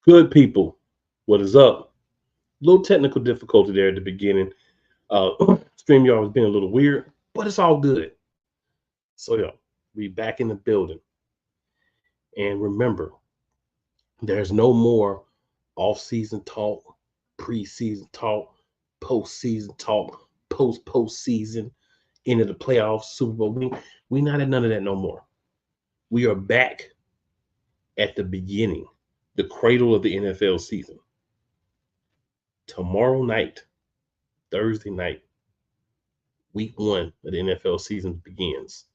Good people, what is up? Little technical difficulty there at the beginning. StreamYard was being a little weird, but it's all good. So yeah, we back in the building. And remember, there's no more off-season talk, preseason talk, postseason talk, postseason, into the playoffs, Super Bowl. We not at none of that no more. We are back at the beginning, the cradle of the NFL season. Tomorrow night, Thursday night, week 1 of the NFL season begins.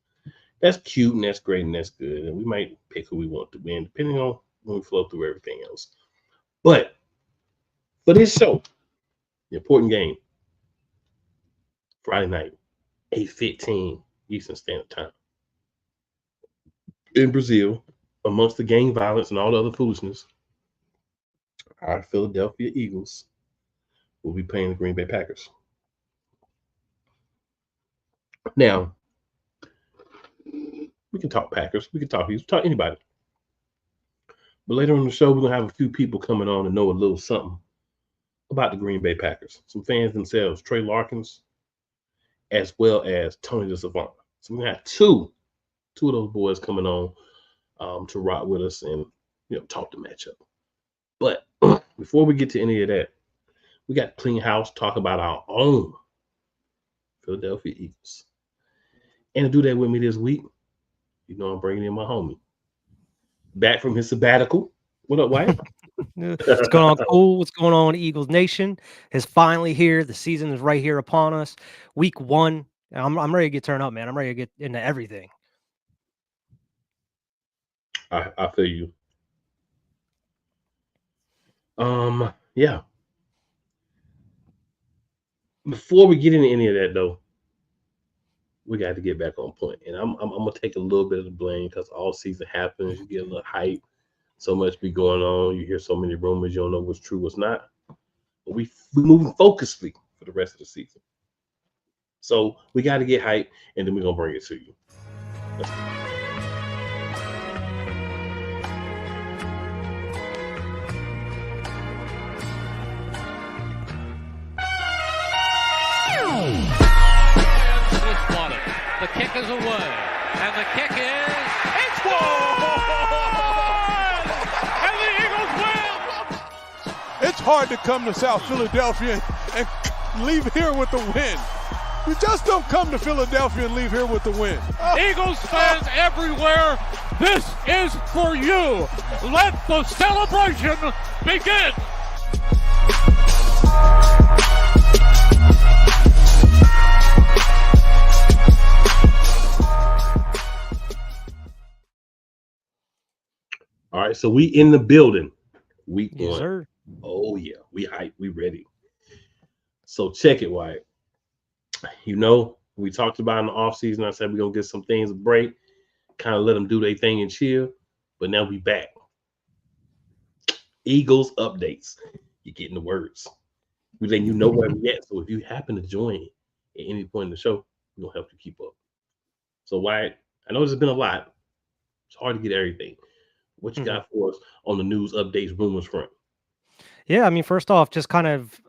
That's cute and that's great and that's good. And we might pick who we want to win, depending on when we flow through everything else. But for this show, the important game, Friday night, 8:15 Eastern Standard Time. In Brazil, amongst the gang violence and all the other foolishness, our Philadelphia Eagles will be playing the Green Bay Packers. Now, we can talk Packers, we can talk Eagles, talk anybody. But later on the show, we're going to have a few people coming on and know a little something about the Green Bay Packers. Some fans themselves, Trey Larkins, as well as Tony DeSavant. So we're going to have two of those boys coming on to rock with us and talk the matchup. But before we get to any of that, we got to clean house, talk about our own Philadelphia Eagles. And to do that with me this week, I'm bringing in my homie. Back from his sabbatical. What up, White? What's going on, cool? What's going on, Eagles Nation? Is finally here. The season is right here upon us. Week 1. I'm ready to get turned up, man. I'm ready to get into everything. I feel you. Yeah. Before we get into any of that, though, we got to get back on point. And I'm gonna take a little bit of the blame because all season happens. You get a little hype, so much be going on. You hear so many rumors, you don't know what's true, what's not. But we moving focusedly for the rest of the season. So we got to get hype, and then we're gonna bring it to you. Let's go. The kick is away, and the kick it's good! And the Eagles win! It's hard to come to South Philadelphia and leave here with the win. You just don't come to Philadelphia and leave here with the win. Eagles fans everywhere, this is for you. Let the celebration begin! All right, so we in the building. Week 1. Sir. Oh yeah, we hype, we ready. So check it, Wyatt. We talked about in the offseason. I said we're gonna get some things a break, kind of let them do their thing and chill. But now we back. Eagles updates. You're getting the words. We letting you know where we at. So if you happen to join at any point in the show, we're gonna help you keep up. So Wyatt, I know there's been a lot. It's hard to get everything. What you got for us on the news updates, rumors front? Yeah, I mean, first off, just kind of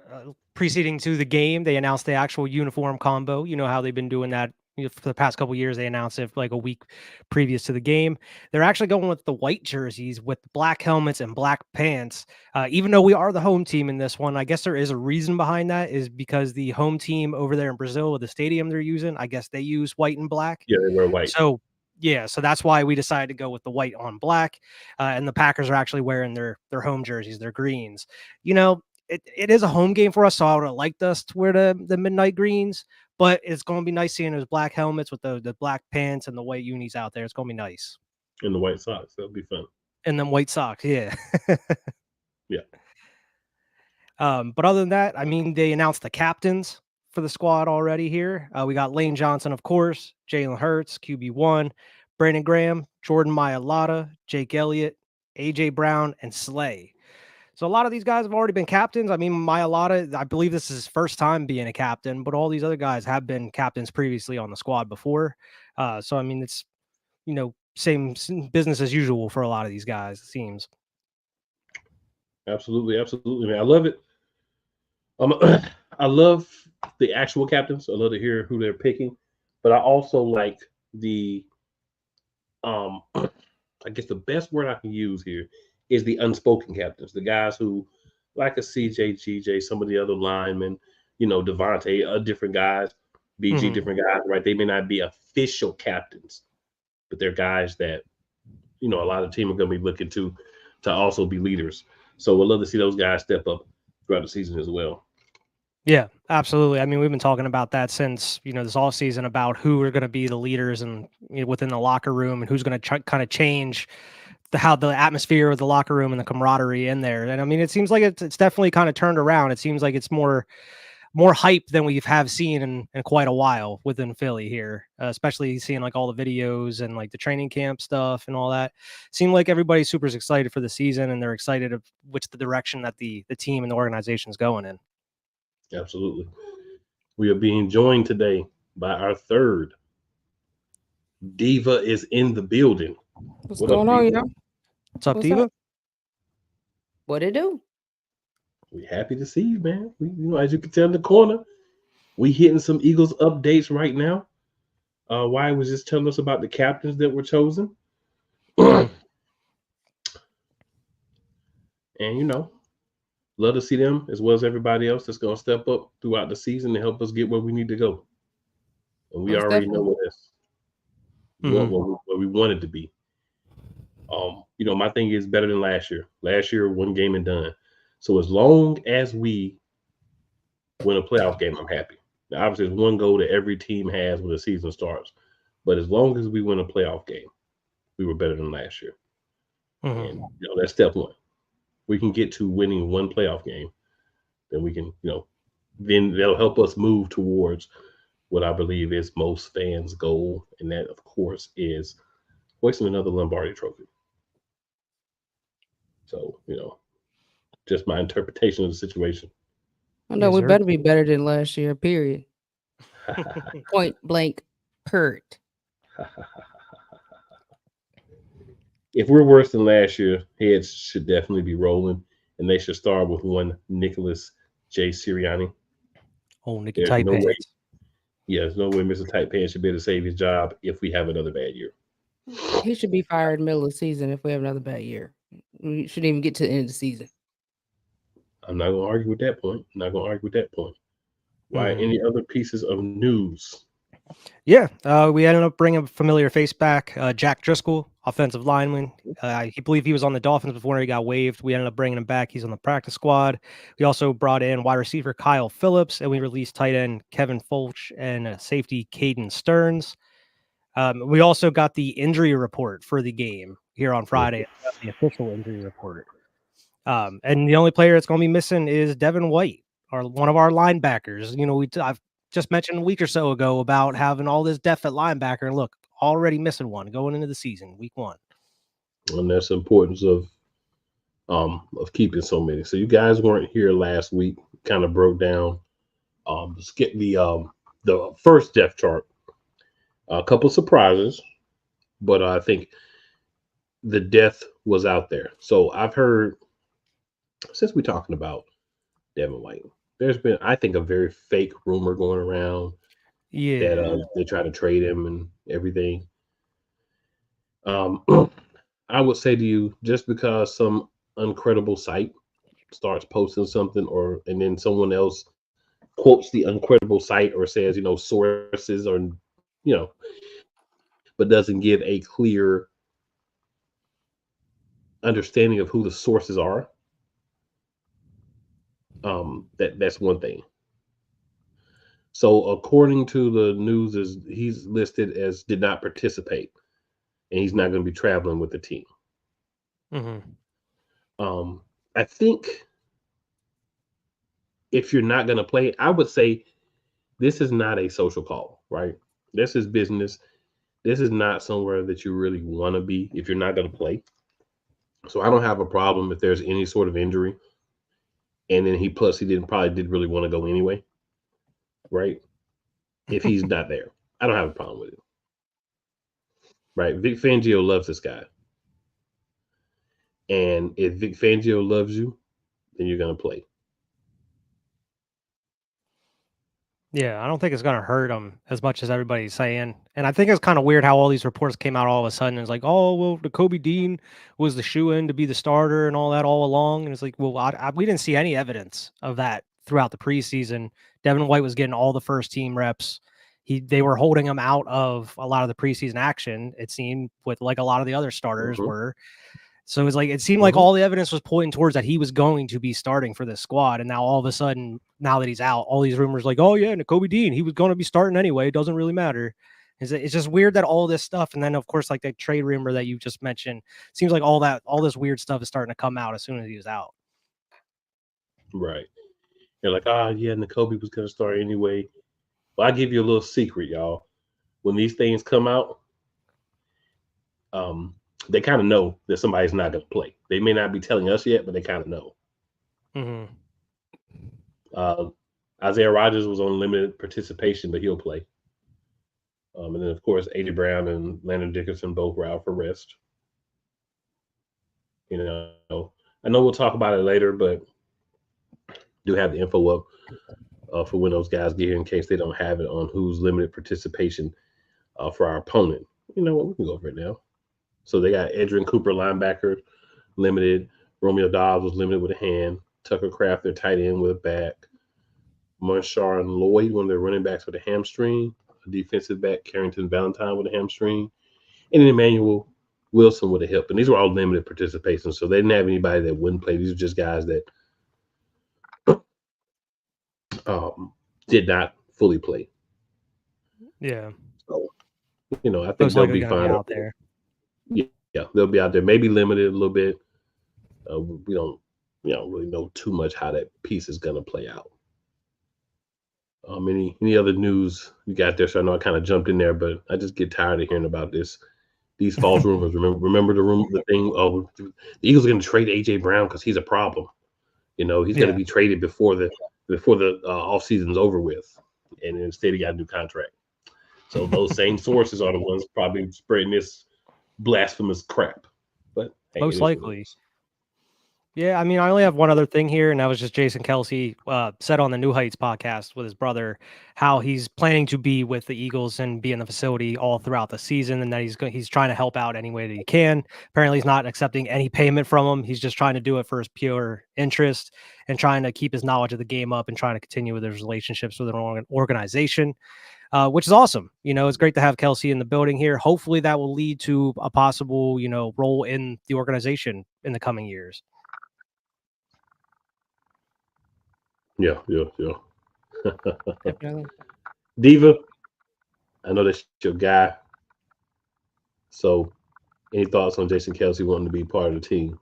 preceding to the game, they announced the actual uniform combo. You know how they've been doing that for the past couple of years. They announced it like a week previous to the game. They're actually going with the white jerseys with black helmets and black pants. Even though we are the home team in this one, I guess there is a reason behind that, is because the home team over there in Brazil with the stadium they're using, I guess they use white and black. Yeah, they wear white. So that's why we decided to go with the white on black. And the Packers are actually wearing their home jerseys, their greens. It is a home game for us, so I would have liked us to wear the midnight greens, but it's going to be nice seeing those black helmets with the black pants and the white unis out there. It's going to be nice. And the white socks. That'll be fun. And then white socks, yeah. Yeah. But other than that, I mean, they announced the captains for the squad already here. We got Lane Johnson, of course, Jalen Hurts, QB1, Brandon Graham, Jordan Mailata, Jake Elliott, AJ Brown, and Slay. So a lot of these guys have already been captains. I mean, Mailata, I believe this is his first time being a captain, but all these other guys have been captains previously on the squad before. So, I mean, it's, same business as usual for a lot of these guys, it seems. Absolutely, absolutely, man. I love it. I love the actual captains. I love to hear who they're picking, but I also like the I guess the best word I can use here is the unspoken captains, the guys who, like a CJ, GJ, some of the other linemen, Devontae, different guys, BG, Mhm. different guys, right? They may not be official captains, but they're guys that, a lot of teams are going to be looking to also be leaders. So we'd love to see those guys step up throughout the season as well. Yeah, absolutely. I mean, we've been talking about that since, this off season about who are going to be the leaders and within the locker room and who's going to kind of change how the atmosphere of the locker room and the camaraderie in there. And I mean, it seems like it's definitely kind of turned around. It seems like it's more hype than we have seen in quite a while within Philly here, especially seeing like all the videos and like the training camp stuff and all that. Seemed like everybody's super excited for the season and they're excited of which the direction that the team and the organization is going in. Absolutely. We are being joined today by our third Diva is in the building. What's What going up, on, Diva? y'all? What's up, What's Diva? up? What it do? We happy to see you, man. As you can tell in the corner, we hitting some Eagles updates right now. Why was just telling us about the captains that were chosen. Mhm. And love to see them as well as everybody else that's going to step up throughout the season to help us get where we need to go. And we Most already know definitely. what we wanted to be. My thing is better than last year. Last year, one game and done. So as long as we win a playoff game, I'm happy. Now, obviously, there's one goal that every team has when the season starts. But as long as we win a playoff game, we were better than last year. Mhm. And that's step one. We can get to winning one playoff game, then we can, then that'll help us move towards what I believe is most fans' goal, and that, of course, is hoisting another Lombardi trophy. So, just my interpretation of the situation. I know Yes, we sir. better be better than last year, period. Point blank, period. If we're worse than last year, heads should definitely be rolling, and they should start with one Nicholas J. Sirianni. Oh, Nicky There's Tight no way. Pants. Yeah, there's no way Mr. Tight Pants should be able to save his job if we have another bad year. He should be fired in the middle of the season if we have another bad year. We shouldn't even get to the end of the season. I'm not going to argue with that point. Why? Mhm. Any other pieces of news? Yeah, we ended up bringing a familiar face back, Jack Driscoll, offensive lineman. He believed he was on the Dolphins before he got waived. We ended up bringing him back. He's on the practice squad. We also brought in wide receiver Kyle Phillips, and we released tight end Kevin Fulch and safety Caden Stearns. We also got the injury report for the game here on Friday, the official injury report. And the only player that's going to be missing is Devin White, one of our linebackers. I've just mentioned a week or so ago about having all this depth at linebacker, and look, already missing one going into the season, week 1. And that's the importance of keeping so many. So you guys weren't here last week. Kind of broke down the first depth chart. A couple surprises, but I think the depth was out there. So I've heard, since we're talking about Devin White, there's been, I think, a very fake rumor going around Yeah. that they try to trade him and everything. I would say to you, just because some uncredible site starts posting something, and then someone else quotes the uncredible site or says, sources, or but doesn't give a clear understanding of who the sources are. That's one thing. So according to the news, he's listed as did not participate, and he's not going to be traveling with the team. Mm-hmm. I think if you're not going to play, I would say this is not a social call, right? This is business. This is not somewhere that you really want to be if you're not going to play. So I don't have a problem if there's any sort of injury, and then he probably did really want to go anyway, right? If he's not there, I don't have a problem with it, right? Vic Fangio loves this guy, and if Vic Fangio loves you, then you're going to play. Yeah, I don't think it's going to hurt him as much as everybody's saying. And I think it's kind of weird how all these reports came out all of a sudden. It's like, oh, well, the Kobe Dean was the shoe-in to be the starter and all that all along. And it's like, well, we didn't see any evidence of that throughout the preseason. Devin White was getting all the first-team reps. They were holding him out of a lot of the preseason action, it seemed, with like a lot of the other starters were. So it was like, it seemed like all the evidence was pointing towards that he was going to be starting for this squad. And now all of a sudden, now that he's out, all these rumors like, oh yeah, Kobe Dean, he was going to be starting anyway. It doesn't really matter. It's just weird that all this stuff. And then of course, like that trade rumor that you just mentioned, seems like all this weird stuff is starting to come out as soon as he was out. Right. They're like, yeah, Kobe was going to start anyway. Well, I'll give you a little secret, y'all. When these things come out, they kind of know that somebody's not going to play. They may not be telling us yet, but they kind of know. Isaiah Rodgers was on limited participation, but he'll play. And then, of course, A.J. Brown and Landon Dickerson both were out for rest. You know, I know we'll talk about it later, but do have the info up for when those guys get here in case they don't have it on who's limited participation for our opponent. You know what? We can go over it now. So they got Edrin Cooper, linebacker, limited. Romeo Dobbs was limited with a hand. Tucker Kraft, their tight end, with a back. Marshawn Lloyd, one of their running backs, with a hamstring. A defensive back, Carrington Valentine, with a hamstring. And then Emmanuel Wilson with a hip. And these were all limited participation. So they didn't have anybody that wouldn't play. These are just guys that did not fully play. Yeah. So, you know, I think they'll be fine out there. Yeah, they'll be out there. Maybe limited a little bit. We don't really know too much how that piece is going to play out. Any other news you got there? So I know I kind of jumped in there, but I just get tired of hearing about these false rumors. Remember the thing? Oh, the Eagles are going to trade A.J. Brown because he's a problem. You know, he's going to be traded before the off season's over with, and instead he got a new contract. So those same sources are the ones probably spreading this blasphemous crap. But hey, most likely. Yeah, I mean, I only have one other thing here, and that was just Jason Kelce said on the New Heights podcast with his brother how he's planning to be with the Eagles and be in the facility all throughout the season, and that he's trying to help out any way that he can. Apparently, he's not accepting any payment from him. He's just trying to do it for his pure interest and trying to keep his knowledge of the game up and trying to continue with his relationships with an organization. Which is awesome. You know, it's great to have Kelce in the building here. Hopefully that will lead to a possible, role in the organization in the coming years. Yeah. Definitely. Diva, I know that's your guy. So any thoughts on Jason Kelce wanting to be part of the team?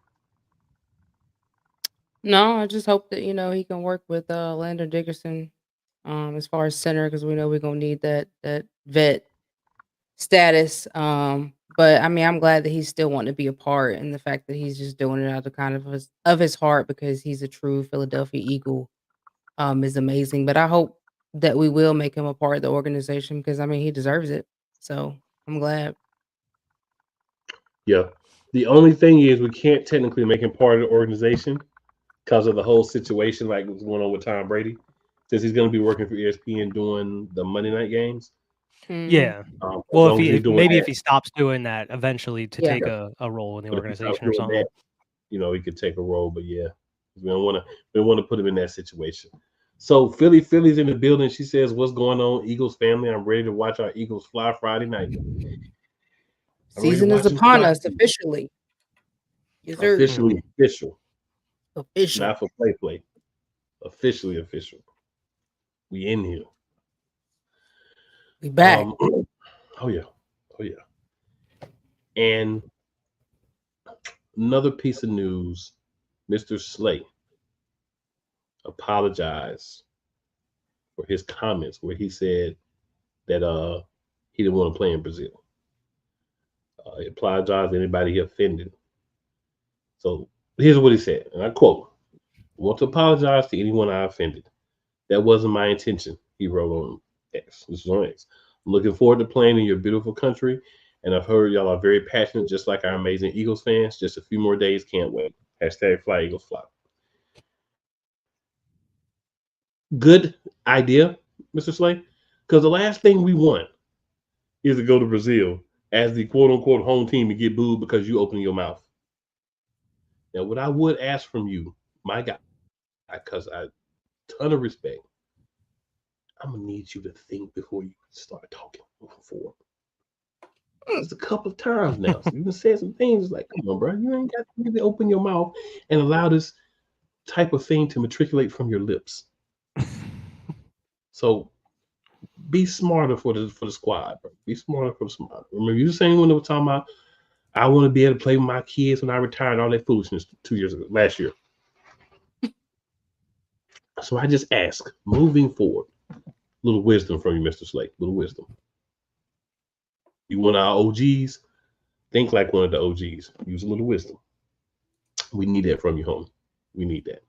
No, I just hope that, he can work with Landon Dickerson as far as center, because we know we're gonna need that vet status. But I mean, I'm glad that he's still wanting to be a part, and the fact that he's just doing it out of kind of his heart because he's a true Philadelphia Eagle is amazing. But I hope that we will make him a part of the organization because I mean he deserves it. So I'm glad. Yeah. The only thing is we can't technically make him part of the organization because of the whole situation like what's going on with Tom Brady. Since he's going to be working for ESPN doing the Monday night games. Yeah. Well, if he stops doing that eventually to take a role in the organization or something. He could take a role, but yeah, we don't want to put him in that situation. So Philly's in the building. She says, "What's going on, Eagles family? I'm ready to watch our Eagles fly Friday night. Season is upon us officially. Yes, official. Official. Not for play. Officially official. We in here. We back. Oh yeah. And another piece of news: Mr. Slay apologized for his comments where he said that he didn't want to play in Brazil. He apologized to anybody he offended. So here's what he said, and I quote: "I want to apologize to anyone I offended. That wasn't my intention," he wrote on X. This is on X. "I'm looking forward to playing in your beautiful country, and I've heard y'all are very passionate, just like our amazing Eagles fans. Just a few more days, can't wait. # Fly Eagles Fly." good idea, Mr. Slay, because the last thing we want is to go to Brazil as the quote-unquote home team and get booed because you open your mouth. Now, what I would ask from you, my guy, because I ton of respect, I'm going to need you to think before you start talking moving forward. It's a couple of times now. So you can say some things like, come on, bro, you ain't got to really open your mouth and allow this type of thing to matriculate from your lips. So be smarter for the squad, bro. Be smarter for the squad. Remember, you the same one that was talking about, I want to be able to play with my kids when I retire and all that foolishness last year. So I just ask, moving forward, little wisdom from you, Mr. Slate, little wisdom. You want our OGs? Think like one of the OGs. Use a little wisdom. We need that from you, homie. We need that.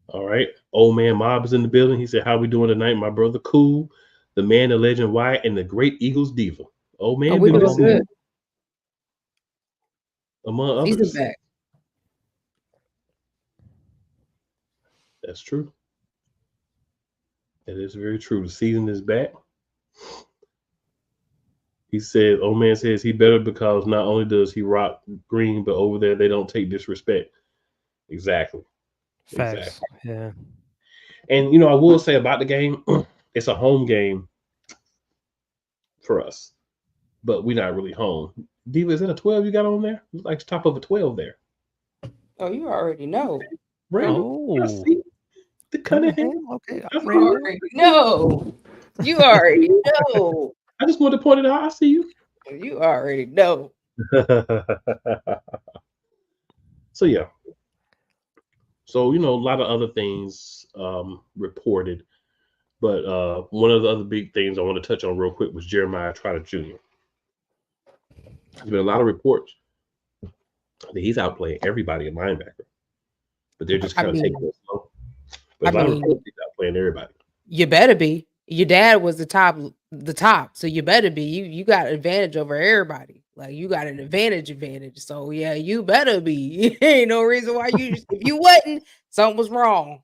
All right. Old man Mob is in the building. He said, how we doing tonight? My brother Cool, the man, the legend, Wyatt, and the great Eagles diva. Old man, we doing good. Among others. He's back. That's true. That is very true. The season is back. He said, old man says he better because not only does he rock green, but over there they don't take disrespect. Exactly. Facts. Exactly. Yeah. And, you know, I will say about the game, it's a home game for us, but we're not really home. Diva, is it a 12 you got on there? It's like the top of a 12 there. Oh, you already know. Oh. The Cunningham. Okay. You already know. You already know. I just wanted to point it out. I see you. You already know. So, yeah. So, you know, a lot of other things reported. But one of the other big things I want to touch on real quick was Jeremiah Trotter Jr. There's been a lot of reports that he's outplaying everybody at linebacker. But they're just kind of taking it slow. But a lot of reports he's outplaying everybody. You better be. Your dad was the top. So you better be. You got an advantage over everybody. Like, you got an advantage. So yeah, you better be. Ain't no reason why you if you wasn't, something was wrong.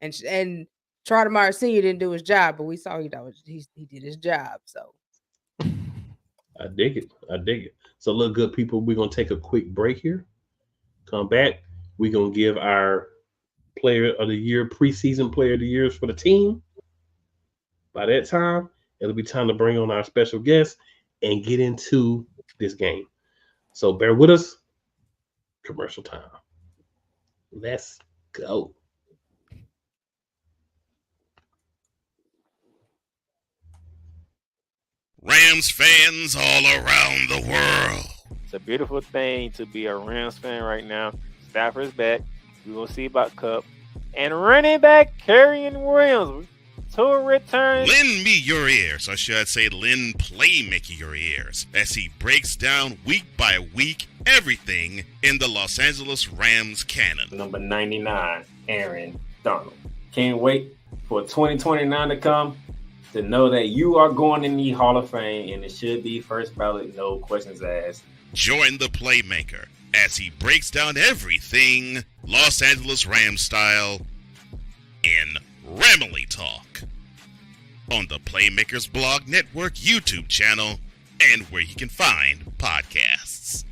And Trotter Sr. didn't do his job, but we saw he did his job. So I dig it. So look, good people, we're gonna take a quick break here. Come back. We're gonna give our player of the year, preseason player of the years for the team. By that time, it'll be time to bring on our special guest and get into this game. So bear with us. Commercial time. Let's go. Rams fans all around the world. It's a beautiful thing to be a Rams fan right now. Stafford's back. We're going to see about Cup. And running back Kyren Williams to return. Lend me your ears, or should I say lend Playmaker your ears, as he breaks down week by week everything in the Los Angeles Rams canon. Number 99, Aaron Donald. Can't wait for 2029 to come to know that you are going in the Hall of Fame, and it should be first ballot, no questions asked. Join the Playmaker as he breaks down everything Los Angeles Rams style in Ramily Talk on the Playmakers Blog Network YouTube channel and where you can find podcasts.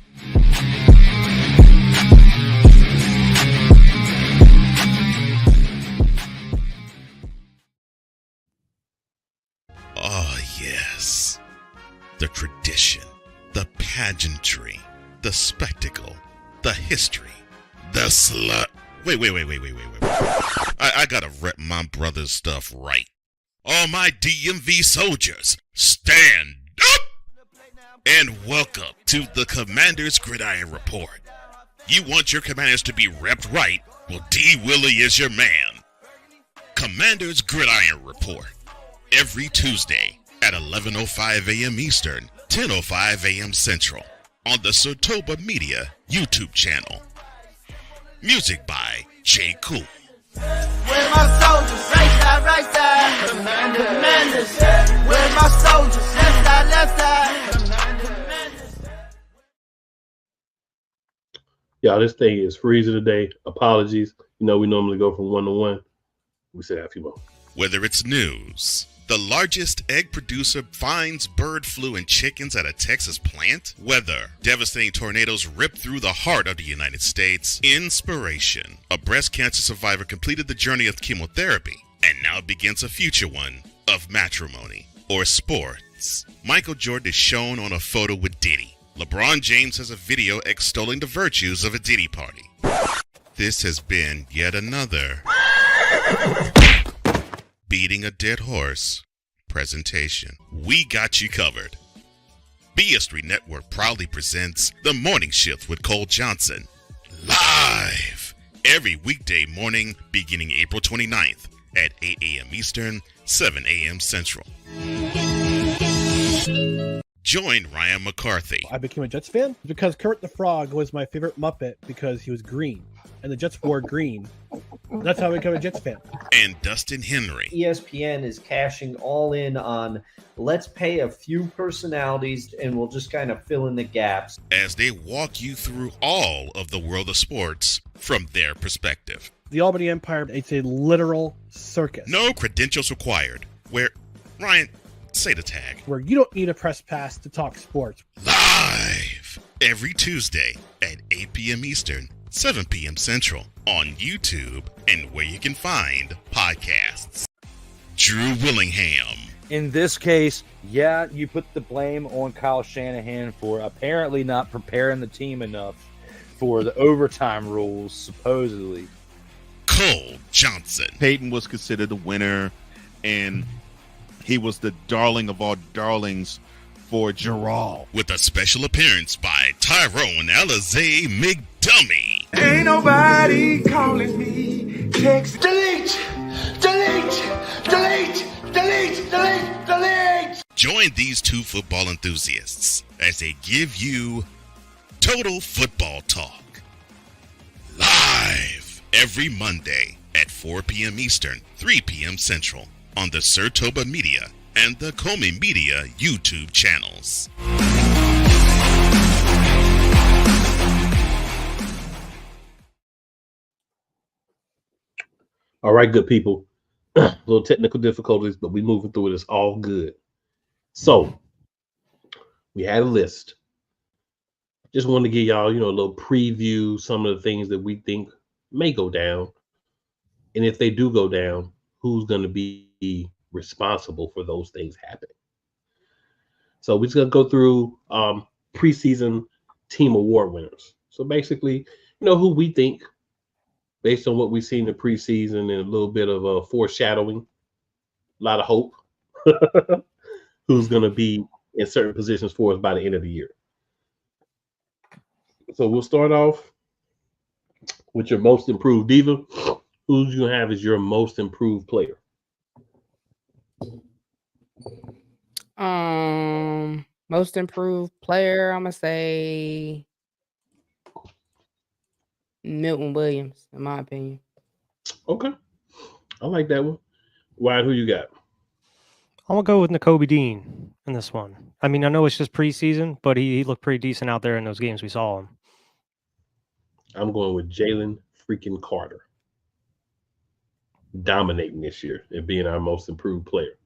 Oh, yes. The tradition, the pageantry, the spectacle, the history, the slut. Wait. I gotta rep my brother's stuff right. All my DMV soldiers, stand up! And welcome to the Commander's Gridiron Report. You want your commanders to be repped right? Well, D. Willie is your man. Commander's Gridiron Report. Every Tuesday at 11:05 a.m. Eastern, 10:05 a.m. Central on the Sotoba Media YouTube channel. Music by J. Cool. Where my soldiers? Right side. Commanders. Where my soldiers? Left side. Y'all, this thing is freezing today. Apologies. You know, we normally go from 1 to 1. We still have a few more. Whether it's news, the largest egg producer finds bird flu in chickens at a Texas plant, weather, devastating tornadoes rip through the heart of the United States, inspiration, a breast cancer survivor completed the journey of chemotherapy, and now begins a future one of matrimony or sports. Michael Jordan is shown on a photo with Diddy. LeBron James has a video extolling the virtues of a Diddy party. This has been yet another beating a dead horse presentation. We got you covered. BS3 Network proudly presents The Morning Shift with Cole Johnson, live every weekday morning beginning April 29th at 8 a.m. Eastern, 7 a.m. Central. Join Ryan McCarthy. I became a Jets fan because Kurt the Frog was my favorite Muppet because he was green, and the Jets wore green. That's how I became a Jets fan. And Dustin Henry. ESPN is cashing all in on let's pay a few personalities and we'll just kind of fill in the gaps. As they walk you through all of the world of sports from their perspective. The Albany Empire, it's a literal circus. No credentials required. Where, Ryan, say the tag. Where you don't need a press pass to talk sports. Live every Tuesday at 8 p.m. Eastern, 7 p.m. Central on YouTube and where you can find podcasts. Drew Willingham. In this case, yeah, you put the blame on Kyle Shanahan for apparently not preparing the team enough for the overtime rules, supposedly. Cole Johnson. Peyton was considered a winner, and he was the darling of all darlings for Gerald. With a special appearance by Tyrone Alizé McDummy. Ain't nobody calling me. Text delete, delete, delete, delete, delete, delete. Join these two football enthusiasts as they give you total football talk. Live every Monday at 4 p.m. Eastern, 3 p.m. Central on the Sertoba Media and the Comey Media YouTube channels. All right, good people. A little technical difficulties, but we moving through it. It's all good. So we had a list. Just wanted to give y'all, a little preview, some of the things that we think may go down. And if they do go down, who's going to be responsible for those things happening. So we're just going to go through preseason team award winners. So basically, who we think, based on what we've seen in the preseason and a little bit of foreshadowing, a lot of hope, who's going to be in certain positions for us by the end of the year. So we'll start off with your most improved diva. Who you have as your most improved player? Most improved player, I'm gonna say Milton Williams, in my opinion. Okay, I like that one. Wyatt, who you got? I'm gonna go with Nakobe Dean in this one. I mean, I know it's just preseason, but he looked pretty decent out there in those games we saw him. I'm going with Jalen freaking Carter, dominating this year and being our most improved player.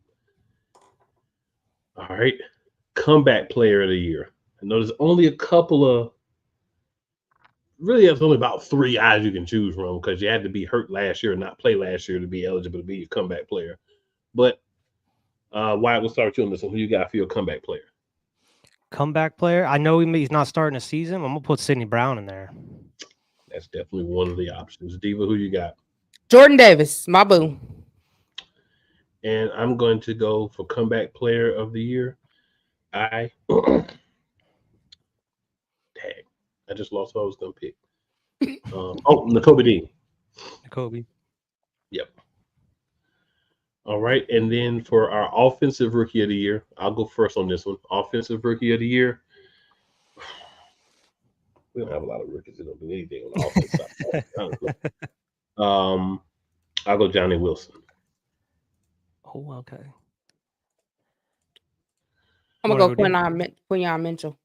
All right, comeback player of the year. I know there's only a couple of, really there's only about 3 guys you can choose from because you had to be hurt last year and not play last year to be eligible to be a comeback player. But Wyatt, we'll start with you on this one. Who you got for your comeback player? Comeback player? I know he's not starting a season. I'm gonna put Sidney Brown in there. That's definitely one of the options. Diva, who you got? Jordan Davis, my boo. And I'm going to go for comeback player of the year. I just lost what I was going to pick. Nakobe Dean. Nakobe. Yep. All right. And then for our offensive rookie of the year, I'll go first on this one. Offensive rookie of the year. We don't have a lot of rookies that don't do anything on the offense side. I'll go Johnny Wilson. Oh, okay. I'm gonna go Quinyon Mitchell.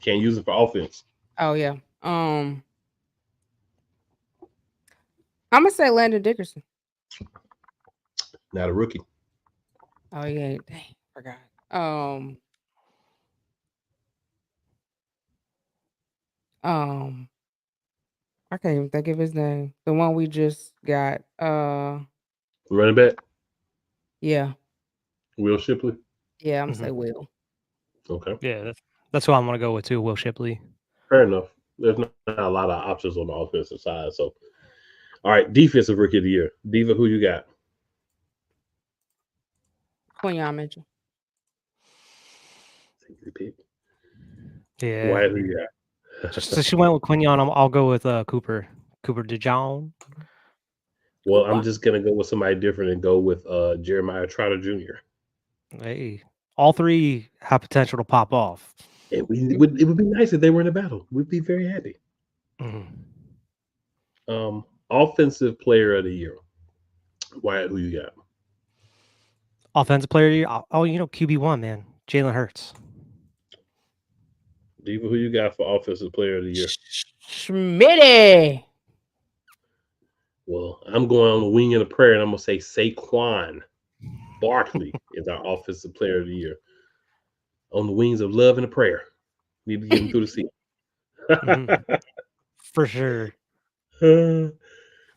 Can't use it for offense. Oh yeah. I'm gonna say Landon Dickerson. Not a rookie. Oh yeah, dang, forgot. I can't even think of his name. The one we just got. Running back. Yeah, Will Shipley. yeah. I'm gonna say Will. Okay. Yeah, that's who I'm gonna go with too. Will Shipley. Fair enough. There's not a lot of options on the offensive side. So, all right, defensive rookie of the year. Diva, who you got? Quinyon Mitchell. Pick. Yeah. Why who you got? So she went with Quinyon. I'll go with Cooper DeJong. Well, I'm just gonna go with somebody different and go with Jeremiah Trotter Jr. Hey, all three have potential to pop off. It would be nice if they were in a battle. We'd be very happy. Offensive player of the year. Wyatt, who you got? Offensive player of the year. Oh, QB1, man. Jalen Hurts. Diva, who you got for offensive player of the year? Schmitty. Well, I'm going on the wing and a prayer, and I'm gonna say Saquon Barkley is our offensive player of the year. On the wings of love and a prayer. Need to get him through the season. For sure. All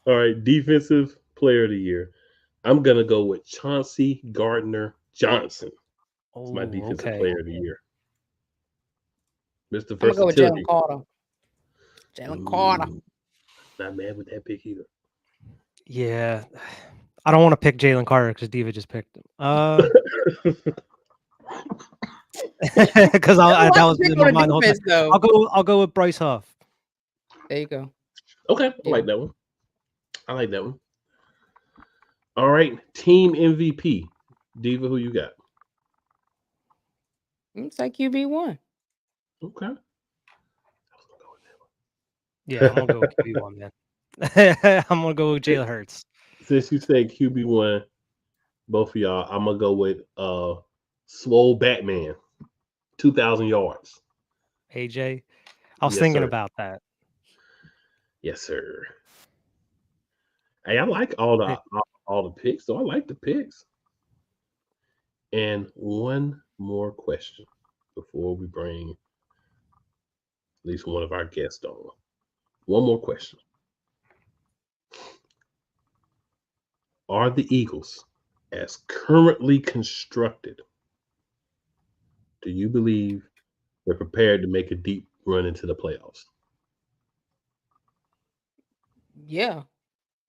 right, defensive player of the year. I'm gonna go with Chauncey Gardner Johnson. It's my defensive player of the year. Mr. I'm gonna go with Versatility. Jalen Carter. Jalen Carter. Not mad with that pick either. Yeah. I don't want to pick Jalen Carter because Diva just picked him. Because that was in my mind the whole time. I'll go with Bryce Huff. There you go. Okay, I like that one. All right, team MVP. Diva, who you got? It's like QB1. Okay. Yeah, I'm gonna go with QB1, man. I'm gonna go with Jalen Hurts. Since you said QB1, both of y'all, I'm gonna go with Swole Batman, 2,000 yards. AJ, I was thinking about that. Yes, sir. Hey, I like all the picks, so I like the picks. And one more question before we bring at least one of our guests on. One more question. Are the Eagles, as currently constructed, do you believe they're prepared to make a deep run into the playoffs? Yeah.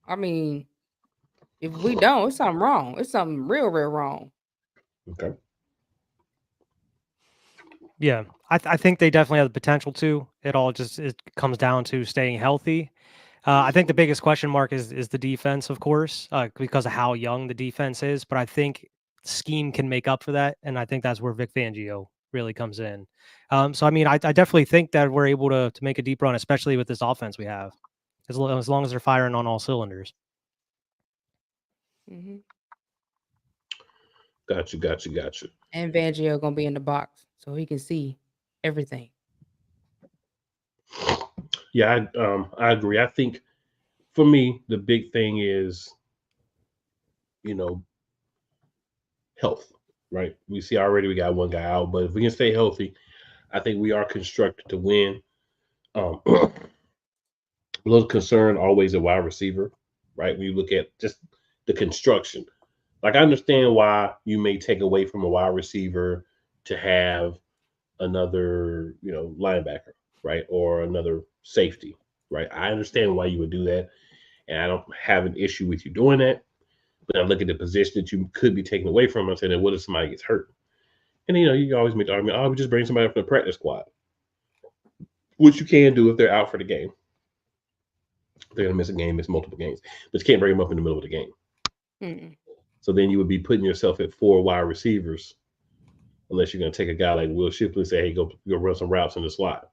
I mean, if we don't, it's something wrong. It's something real wrong. Okay. Yeah, I think they definitely have the potential to. It comes down to staying healthy. I think the biggest question mark is the defense, of course, because of how young the defense is. But I think scheme can make up for that, and I think that's where Vic Fangio really comes in. So I mean, I definitely think that we're able to make a deep run, especially with this offense we have, as long as they're firing on all cylinders. Mm-hmm. Gotcha. And Fangio gonna be in the box, so he can see everything. Yeah, I agree. I think for me, the big thing is, health, right? We see already we got one guy out, but if we can stay healthy, I think we are constructed to win. A little concern always a wide receiver, right? When you look at just the construction. Like, I understand why you may take away from a wide receiver to have another, linebacker, right? Or another safety, right? I understand why you would do that. And I don't have an issue with you doing that. But I look at the position that you could be taken away from and say, what if somebody gets hurt? And, you always make the argument, we just bring somebody from the practice squad, which you can do if they're out for the game. They're going to miss a game, miss multiple games. But you can't bring them up in the middle of the game. Mm-mm. So then you would be putting yourself at 4 wide receivers, unless you're going to take a guy like Will Shipley and say, hey, go run some routes in the slot.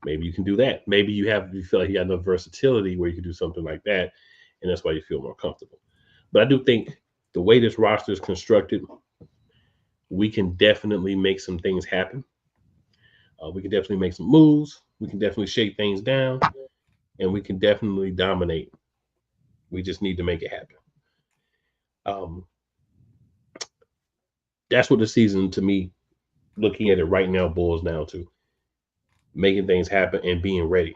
Maybe you can do that. Maybe you feel like you got enough versatility where you can do something like that, and that's why you feel more comfortable. But I do think the way this roster is constructed, we can definitely make some things happen. We can definitely make some moves. We can definitely shake things down, and we can definitely dominate. We just need to make it happen. That's what the season, to me, looking at it right now, boils down to making things happen and being ready.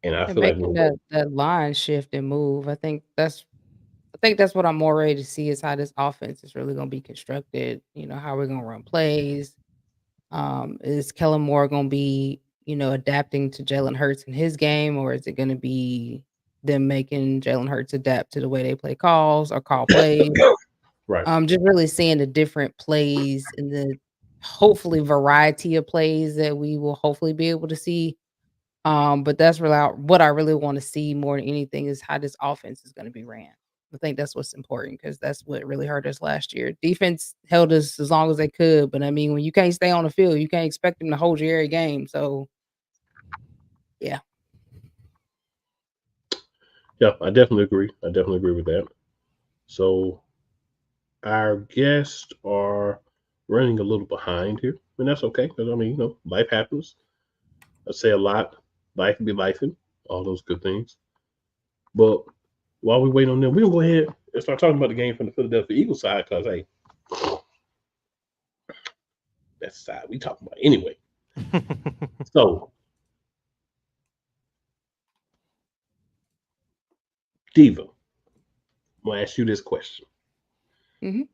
And I And feel like making we're that line shift and move. I think that's what I'm more ready to see is how this offense is really gonna be constructed. How we're gonna run plays. Is Kellen Moore gonna be, adapting to Jalen Hurts in his game, or is it gonna be them making Jalen Hurts adapt to the way they play calls or call plays? right. Just really seeing the different plays and the hopefully variety of plays that we will hopefully be able to see. But that's really what I really want to see more than anything is how this offense is going to be ran. I think that's what's important because that's what really hurt us last year. Defense held us as long as they could, but I mean, when you can't stay on the field, you can't expect them to hold you every game. So, yeah. Yeah, I definitely agree. I definitely agree with that. So our guests are running a little behind here, and that's okay because I mean, life happens. I say a lot. Life be lifing, all those good things. But while we wait on them, we're gonna go ahead and start talking about the game from the Philadelphia Eagles side because hey, that's the side we talking about anyway. So, Diva, I'm gonna ask you this question. Mhm.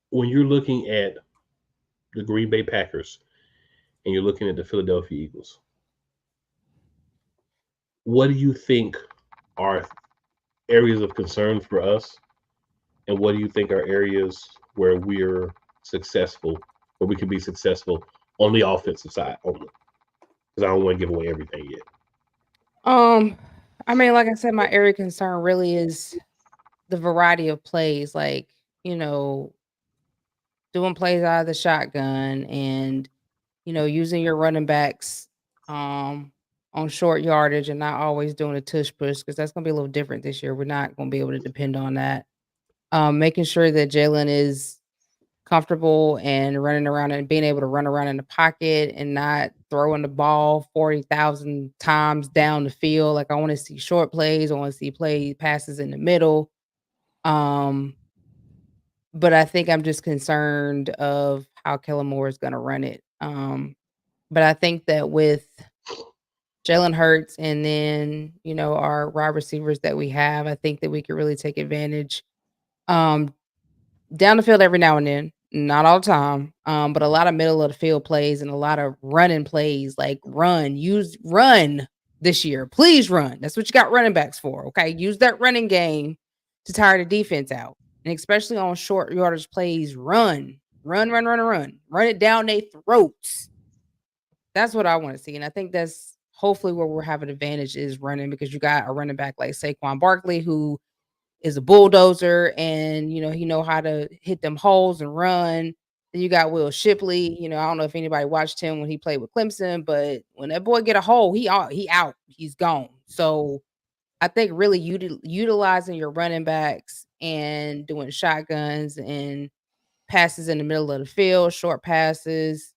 When you're looking at the Green Bay Packers and you're looking at the Philadelphia Eagles, what do you think are areas of concern for us, and what do you think are areas where we're successful, where we can be successful on the offensive side only? Because I don't want to give away everything yet. I mean, like I said, my area of concern really is the variety of plays, like, doing plays out of the shotgun and, using your running backs on short yardage and not always doing a tush push because that's gonna be a little different this year. We're not gonna be able to depend on that. Making sure that Jalen is comfortable and running around and being able to run around in the pocket and not throwing the ball 40,000 times down the field. Like I want to see short plays. I want to see passes in the middle. Um, but I think I'm just concerned of how Kellen Moore is going to run it. But I think that with Jalen Hurts and then, our wide receivers that we have, I think that we could really take advantage. Um, Down the field every now and then, not all the time, but a lot of middle of the field plays and a lot of running plays, like run this year. Please run. That's what you got running backs for. Okay. Use that running game to tire the defense out. And especially on short yardage plays, run. Run it down their throats. That's what I want to see. And I think that's hopefully where we'll have an advantage is running because you got a running back like Saquon Barkley who is a bulldozer and he know how to hit them holes and run. Then you got Will Shipley. I don't know if anybody watched him when he played with Clemson, but when that boy get a hole, he out, he's gone. So I think really utilizing your running backs and doing shotguns and passes in the middle of the field, short passes.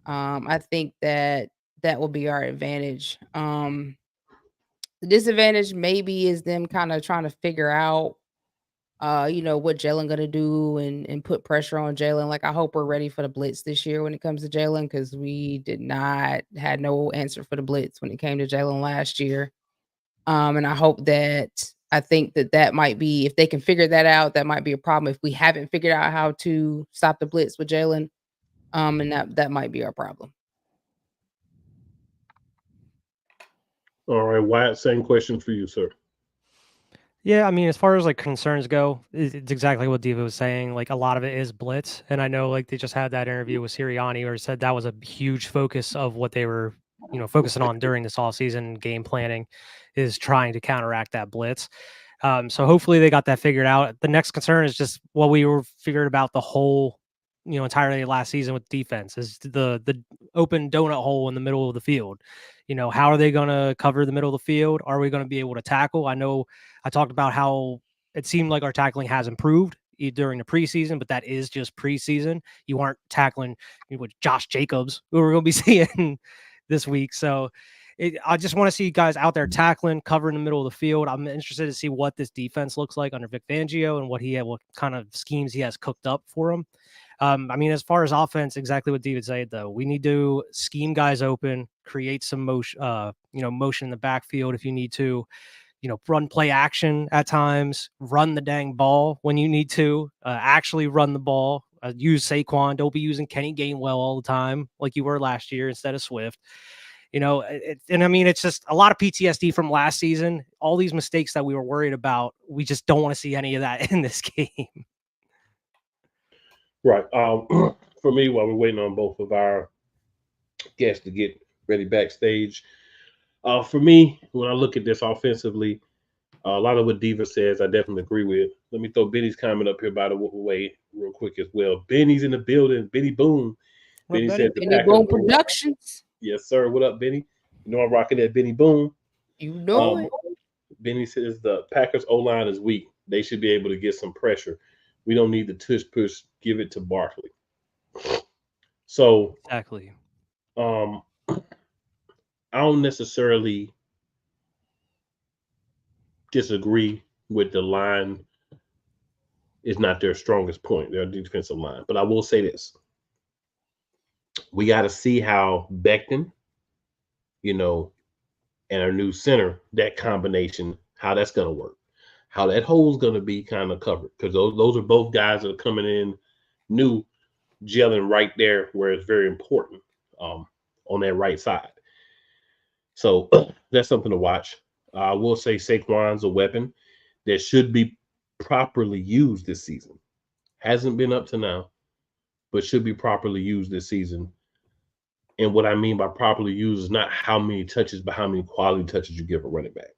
I think that will be our advantage. The disadvantage maybe is them kind of trying to figure out what Jalen gonna do and put pressure on Jalen. Like I hope we're ready for the blitz this year when it comes to Jalen because we had no answer for the blitz when it came to Jalen last year. And I think that might be if they can figure that out, that might be a problem if we haven't figured out how to stop the blitz with Jalen. And that might be our problem. All right, Wyatt, same question for you, sir. Yeah, I mean, as far as like concerns go, it's exactly what Diva was saying. Like a lot of it is blitz, and I know like they just had that interview with Sirianni where he said that was a huge focus of what they were, focusing on during this all season game planning, is trying to counteract that blitz. So hopefully they got that figured out. The next concern is just what we were figured about the whole, entirely last season with defense is the open donut hole in the middle of the field. How are they going to cover the middle of the field? Are we going to be able to tackle? I know I talked about how it seemed like our tackling has improved during the preseason, but that is just preseason. You aren't tackling with Josh Jacobs, who we're going to be seeing this week. So I just want to see guys out there tackling, covering the middle of the field. I'm interested to see what this defense looks like under Vic Fangio and what kind of schemes he has cooked up for him. I mean, as far as offense, exactly what David said, though. We need to scheme guys open, create some motion, motion in the backfield if you need to, run play action at times, run the dang ball when you need to, actually run the ball, use Saquon. Don't be using Kenny Gainwell all the time like you were last year instead of Swift. And I mean, it's just a lot of PTSD from last season. All these mistakes that we were worried about, we just don't want to see any of that in this game. Right. For me, while we're waiting on both of our guests to get ready backstage, for me, when I look at this offensively, a lot of what Diva says, I definitely agree with. Let me throw Benny's comment up here, by the way, real quick as well. Benny's in the building. Benny Boom. Benny said the Benny Boom Productions. Yes, sir. What up, Benny? You know I'm rocking that Benny Boom. You know it. Benny says the Packers O-line is weak. They should be able to get some pressure. We don't need the tush push. Give it to Barkley. So exactly. I don't necessarily disagree with the line is not their strongest point, their defensive line. But I will say this. We got to see how Becton, and our new center, that combination, how that's going to work. How that hole's going to be kind of covered. Because those are both guys that are coming in new, gelling right there where it's very important on that right side. So that's something to watch. I will say Saquon's a weapon that should be properly used this season. Hasn't been up to now, but should be properly used this season. And what I mean by properly used is not how many touches, but how many quality touches you give a running back.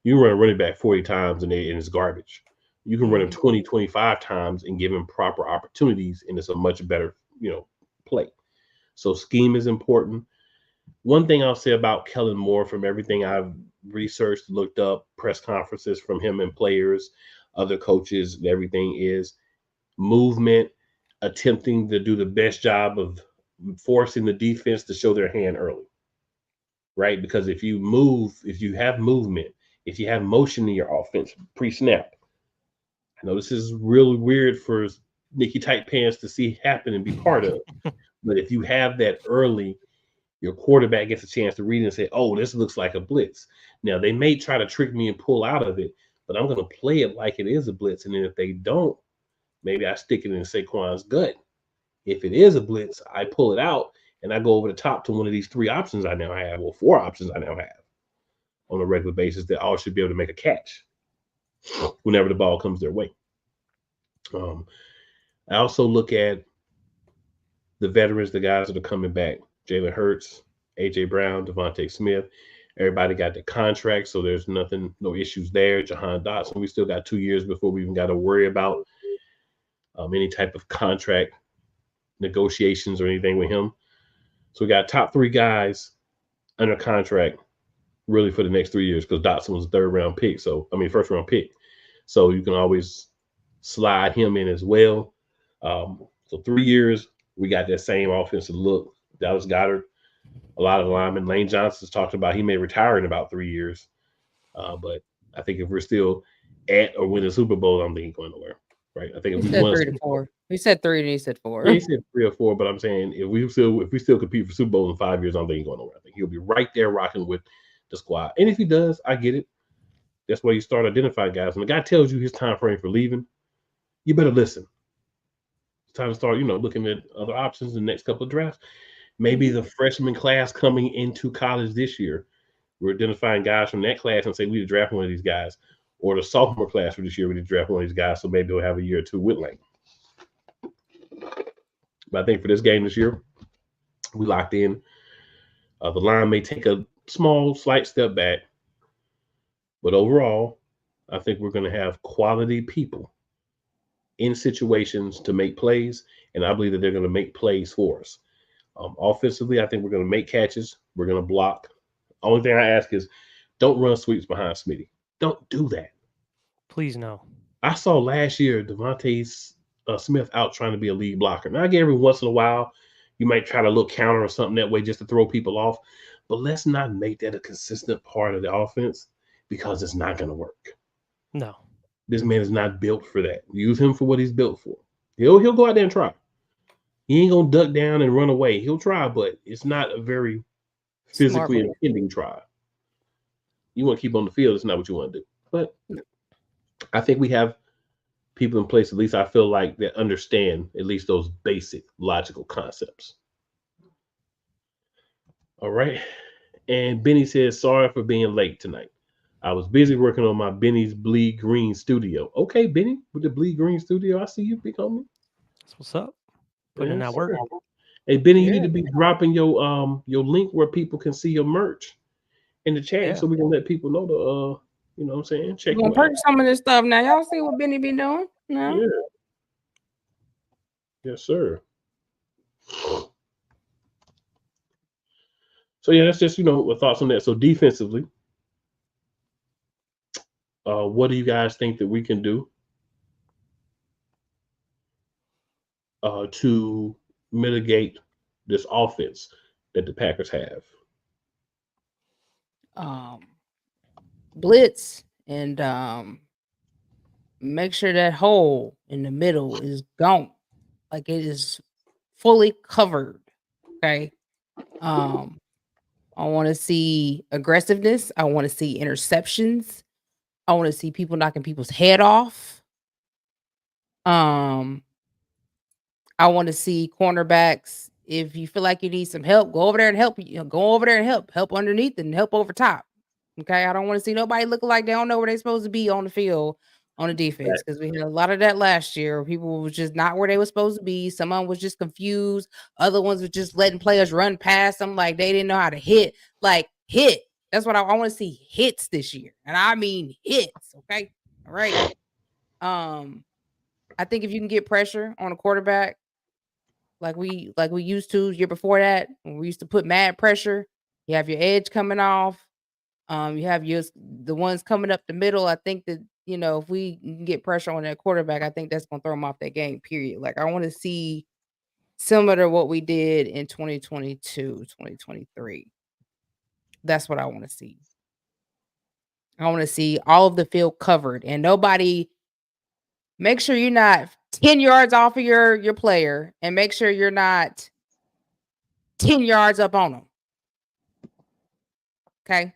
You can run a running back 40 times and it's garbage. You can run him 20, 25 times and give him proper opportunities, and it's a much better, play. So scheme is important. One thing I'll say about Kellen Moore, from everything I've researched, looked up, press conferences from him and players, other coaches, and everything, is movement, attempting to do the best job of forcing the defense to show their hand early, right? Because if you have movement, if you have motion in your offense pre-snap, I know this is really weird for Nikki Tight Pants to see happen and be part of, but if you have that early, your quarterback gets a chance to read and say, oh, this looks like a blitz. Now, they may try to trick me and pull out of it, but I'm going to play it like it is a blitz. And then if they don't, maybe I stick it in Saquon's gut. If it is a blitz, I pull it out and I go over the top to one of these 3 options I now have, or 4 options I now have on a regular basis that all should be able to make a catch whenever the ball comes their way. I also look at the veterans, the guys that are coming back. Jalen Hurts, A.J. Brown, Devontae Smith. Everybody got the contract, so there's no issues there. Jahan Dotson, we still got 2 years before we even got to worry about any type of contract negotiations or anything with him. So we got top 3 guys under contract really for the next 3 years, because Dotson was a first round pick. So you can always slide him in as well. So 3 years, we got that same offensive look. Dallas Goedert, a lot of linemen. Lane Johnson's talked about he may retire in about 3 years. But I think if we're still at or win the Super Bowl, I don't think he's going nowhere. Right? I think if we won 3 to 4. He said 3 and he said 4. Yeah, he said 3 or 4, but I'm saying if we still compete for Super Bowl in 5 years, I don't think he's going nowhere. I think he'll be right there rocking with the squad. And if he does, I get it. That's why you start identifying guys. When the guy tells you his time frame for leaving, you better listen. It's time to start, looking at other options in the next couple of drafts. Maybe the freshman class coming into college this year, we're identifying guys from that class and say we need to draft one of these guys. Or the sophomore class for this year, we need to draft one of these guys, so maybe we'll have a year or 2 with Lane. But I think for this game this year, we locked in. The line may take a slight step back. But overall, I think we're going to have quality people in situations to make plays, and I believe that they're going to make plays for us. Offensively, I think we're going to make catches. We're going to block. Only thing I ask is don't run sweeps behind Smitty. Don't do that. Please no. I saw last year Devontae Smith out trying to be a lead blocker. Now, I get every once in a while you might try to look counter or something that way just to throw people off. but let's not make that a consistent part of the offense because it's not going to work. No. This man is not built for that. Use him for what he's built for. He'll go out there and try. He ain't going to duck down and run away. He'll try, but it's not a very physically impending try. You want to keep on the field, it's not what you want to do. But I think we have people in place, at least I feel like, that understand at least those basic logical concepts. All right. And Benny says, sorry for being late tonight. I was busy working on my Benny's Bleed Green studio. Okay, Benny, with the Bleed Green studio, I see you, big homie. That's what's up. Putting in that work. Hey, Benny, you need to be dropping your link where people can see your merch in the chat so we can let people know to you know what I'm saying? Check We're gonna purchase some of this stuff now. Y'all see what Benny be doing? No? Yeah. Yes, sir. So yeah, that's just, you know, thoughts on that. So defensively, what do you guys think that we can do to mitigate this offense that the Packers have? Blitz and make sure that hole in the middle is gone, like it is fully covered. Okay. I want to see aggressiveness. I want to see interceptions. I want to see people knocking people's head off. I want to see cornerbacks. If you feel like you need some help, go over there and help. Go over there and help underneath and help over top. Okay, I don't want to see nobody looking like they don't know where they're supposed to be on the field on the defense, because we had a lot of that last year. People was just not where they were supposed to be. Someone was just confused. Other ones were just letting players run past them like they didn't know how to hit. Like hit. That's what I want to see, hits this year, and I mean hits. Okay, all right. I think if you can get pressure on a quarterback, like we used to year before that, when we used to put mad pressure, you have your edge coming off. You have the ones coming up the middle. I think that, you know, if we can get pressure on that quarterback, I think that's going to throw them off that game, period. Like, I want to see similar to what we did in 2022, 2023. That's what I want to see. I want to see all of the field covered and nobody. Make sure you're not 10 yards off of your player, and make sure you're not 10 yards up on them. Okay?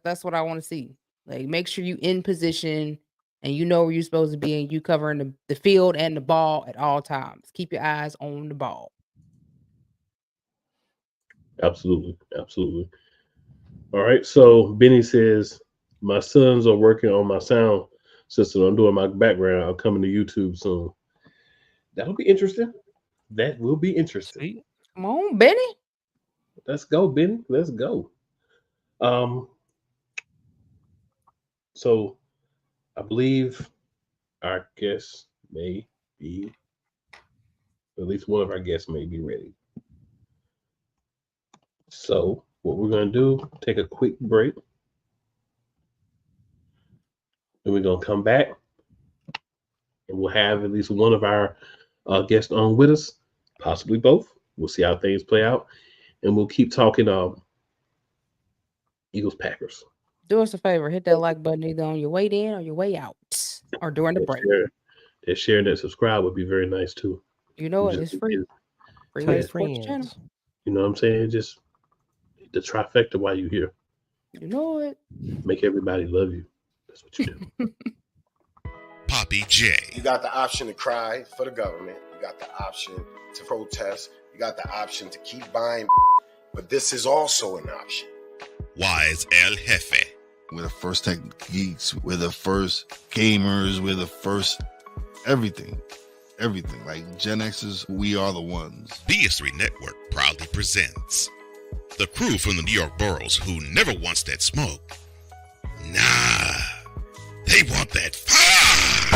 That's what I want to see. Like, make sure you in position and you know where you're supposed to be and you covering the field and the ball at all times. Keep your eyes on the ball. Absolutely. Absolutely. All right. So Benny says, my sons are working on my sound system. I'm doing my background. I'm coming to YouTube soon. That'll be interesting. That will be interesting. Come on, Benny. Let's go, Benny. Let's go. So I believe our guest may be, at least one of our guests may be ready. So what we're going to do, take a quick break. And we're going to come back and we'll have at least one of our guests on with us, possibly both. We'll see how things play out. And we'll keep talking Eagles Packers. Do us a favor, hit that like button either on your way in or your way out, or during the break. Share that subscribe would be very nice too. You know it, it's free. Free way to support the channel. You know what I'm saying? Just the trifecta while you're here. You know it. Make everybody love you. That's what you do. Poppy J. You got the option to cry for the government. You got the option to protest. You got the option to keep buying, but this is also an option. Wise El Jefe. We're the first tech geeks. We're the first gamers. We're the first everything. Everything. Like Gen X's, we are the ones. BS3 Network proudly presents the crew from the New York boroughs who never wants that smoke. Nah, they want that fire.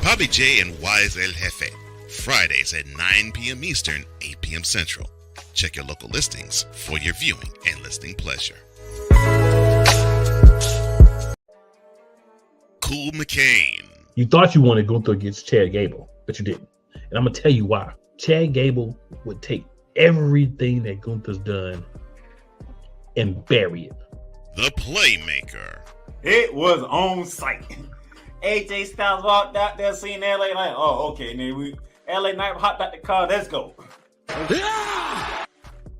Poppy J and Wise El Jefe. Fridays at 9 p.m. Eastern, 8 p.m. Central. Check your local listings for your viewing and listening pleasure. Cool McCain. You thought you wanted Gunther against Chad Gable, but you didn't. And I'm going to tell you why. Chad Gable would take everything that Gunther's done and bury it. The Playmaker. It was on site. AJ Styles walked out there, seen LA like, oh, okay, then LA Knight hopped out the car, let's go.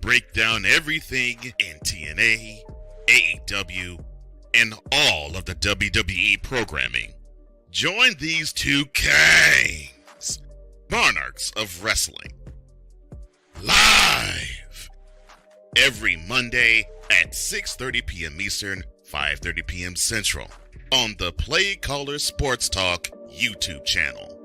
Break down everything in TNA, AEW, and all of the WWE programming. Join these two kings, monarchs of wrestling, live every Monday at 6:30 p.m. Eastern, 5:30 p.m. Central on the Play Caller Sports Talk YouTube channel.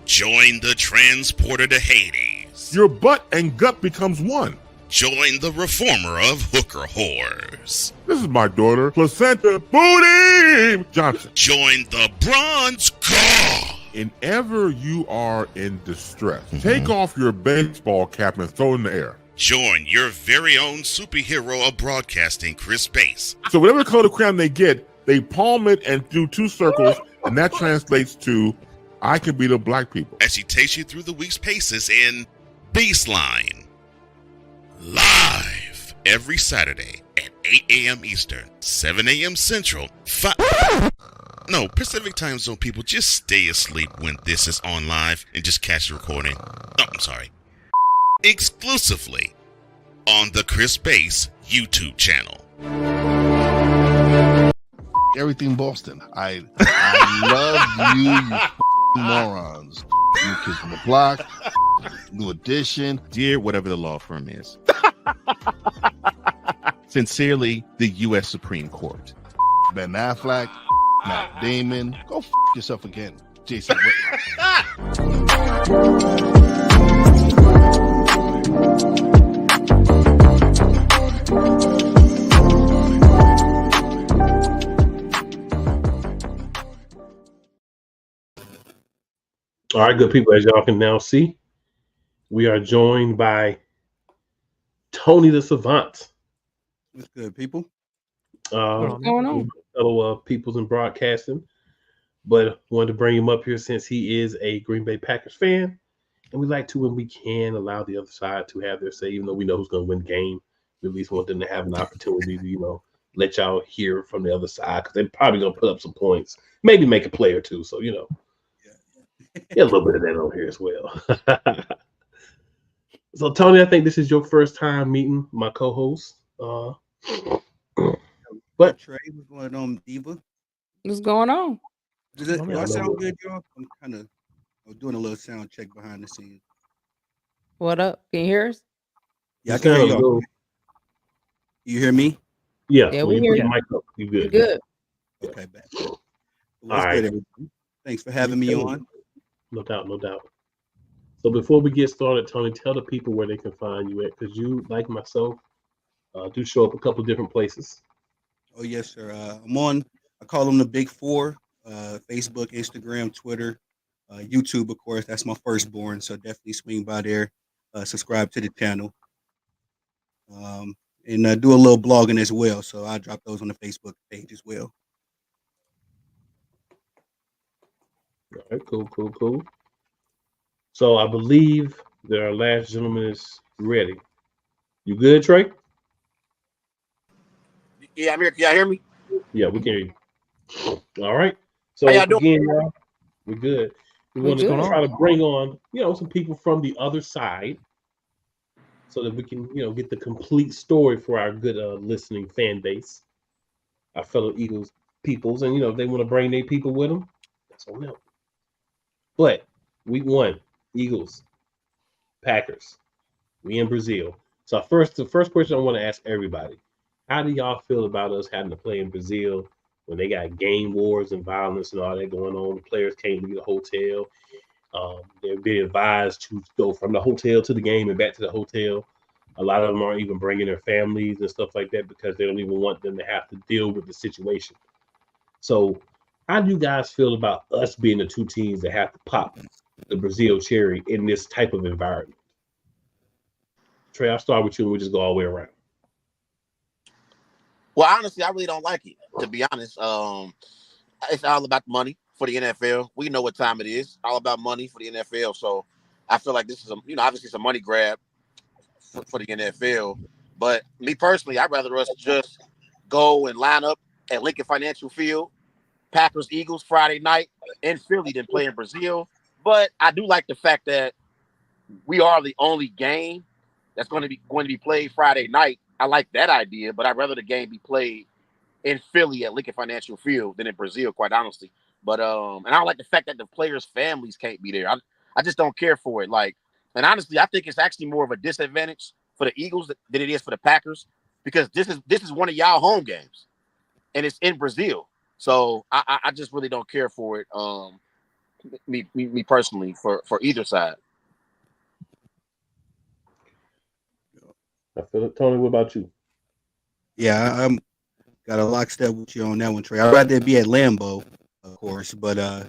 Join the transporter to Hades. Your butt and gut becomes one. Join the reformer of hooker whores. This is my daughter, Placenta Booty Johnson. Join the bronze god. Whenever you are in distress, take off your baseball cap and throw it in the air. Join your very own superhero of broadcasting, Chris Bass. So whatever color crown they get, they palm it and do 2 circles, and that translates to, I can be the black people. As she takes you through the week's paces in Baseline. Live every Saturday at 8 a.m. Eastern, 7 a.m. Central, Pacific time zone people, just stay asleep when this is on live and just catch the recording. Oh, I'm sorry. Exclusively on the Chris Bass YouTube channel. Everything Boston. I love you morons. New Kids on the Block, New Edition. Dear whatever the law firm is. Sincerely, the U.S. Supreme Court. Ben Affleck, Matt Damon. Go yourself again, Jason Whitlock. All right, good people, as y'all can now see, we are joined by Tony the Savant. What's good, people? What's going on? Fellow peoples in broadcasting, but wanted to bring him up here since he is a Green Bay Packers fan, and we like to, when we can, allow the other side to have their say, even though we know who's going to win the game. We at least want them to have an opportunity to, let y'all hear from the other side, because they're probably going to put up some points, maybe make a play or two, so, get a little bit of that on here as well. So, Tony, I think this is your first time meeting my co-host. But Trey, what's going on, Diva? What's going on? Do I sound good, y'all? I'm kind of doing a little sound check behind the scenes. What up? Can you hear us? Yeah, I can hear y'all. You hear me? Yeah, we hear you. Mic up. You good? Good. Okay, bad. What's good, everybody? Thanks for having me on. No doubt, no doubt. So before we get started, Tony, tell the people where they can find you at, because you, like myself, do show up a couple of different places. Oh, yes, sir. I'm on, I call them the Big Four, Facebook, Instagram, Twitter, YouTube, of course. That's my firstborn, so definitely swing by there, subscribe to the channel, and do a little blogging as well. So I drop those on the Facebook page as well. All right, cool. So I believe that our last gentleman is ready. You good, Trey? Yeah, I'm here. Can y'all hear me? Yeah, we can hear you. All right. So How y'all doing? again, y'all, we're good. We want to try to bring on, some people from the other side, so that we can, get the complete story for our good listening fan base, our fellow Eagles peoples, and if they want to bring their people with them, that's on them. But week 1, Eagles, Packers, we in Brazil. So the first question I want to ask everybody: how do y'all feel about us having to play in Brazil when they got gang wars and violence and all that going on? The players can't leave the hotel. They're being advised to go from the hotel to the game and back to the hotel. A lot of them aren't even bringing their families and stuff like that because they don't even want them to have to deal with the situation. So how do you guys feel about us being the two teams that have to pop the Brazil cherry in this type of environment? Trey, I'll start with you and we'll just go all the way around. Well, honestly, I really don't like it, to be honest. It's all about money for the NFL. We know what time it is. All about money for the NFL. So I feel like this is obviously it's a money grab for the NFL. But me personally, I'd rather us just go and line up at Lincoln Financial Field, Packers Eagles Friday night in Philly than play in Brazil. But I do like the fact that we are the only game that's going to be played Friday night. I like that idea, but I'd rather the game be played in Philly at Lincoln Financial Field than in Brazil, quite honestly. But and I don't like the fact that the players' families can't be there. I just don't care for it. Like, and honestly, I think it's actually more of a disadvantage for the Eagles than it is for the Packers, because this is one of y'all home games, and it's in Brazil. So I just really don't care for it. Me personally, for either side. I feel it. Tony, what about you? Yeah, I'm got a lockstep with you on that one, Trey. I'd rather be at Lambeau, of course, but I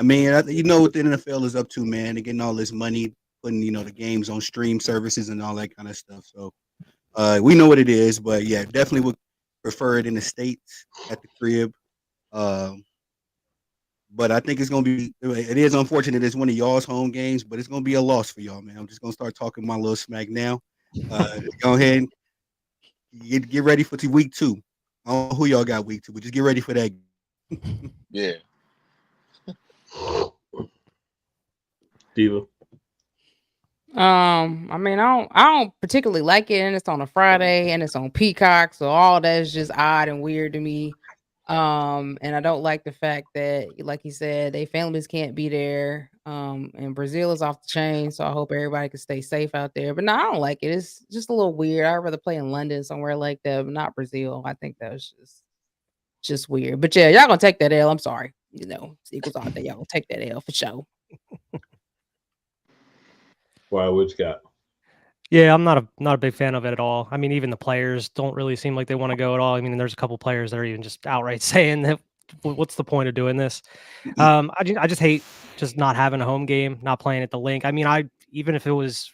mean, you know what the NFL is up to, man. They're getting all this money, putting the games on stream services and all that kind of stuff. So we know what it is, but yeah, definitely would prefer it in the States at the crib. But I think it's gonna be. It is unfortunate it's one of y'all's home games, but it's gonna be a loss for y'all, man. I'm just gonna start talking my little smack now. Go ahead and get ready for week 2. I don't know who y'all got week 2, but just get ready for that. Yeah. Diva. I mean, I don't particularly like it, and it's on a Friday, and it's on Peacock, so all that's just odd and weird to me. And I don't like the fact that, like he said, they families can't be there. And Brazil is off the chain, so I hope everybody can stay safe out there. But no, I don't like it. It's just a little weird. I'd rather play in London somewhere like that, but not Brazil. I think that was just weird. But yeah, y'all gonna take that L. I'm sorry. Eagles out there. Y'all gonna take that L for sure. Why? What you got? Yeah, I'm not a big fan of it at all. I mean, even the players don't really seem like they want to go at all. I mean, there's a couple players that are even just outright saying that, what's the point of doing this? I just hate just not having a home game, not playing at the Link. I mean, even if it was,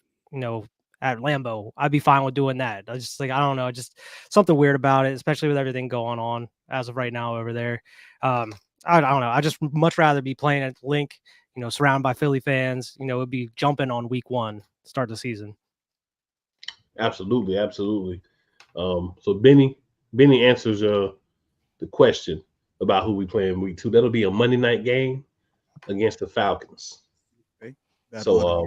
at Lambeau, I'd be fine with doing that. I just I don't know, just something weird about it, especially with everything going on as of right now over there. I don't know. I just much rather be playing at the Link, surrounded by Philly fans. It'd be jumping on week 1, start the season. Absolutely. So Benny answers the question about who we play in week 2. That'll be a Monday night game against the Falcons. Okay. So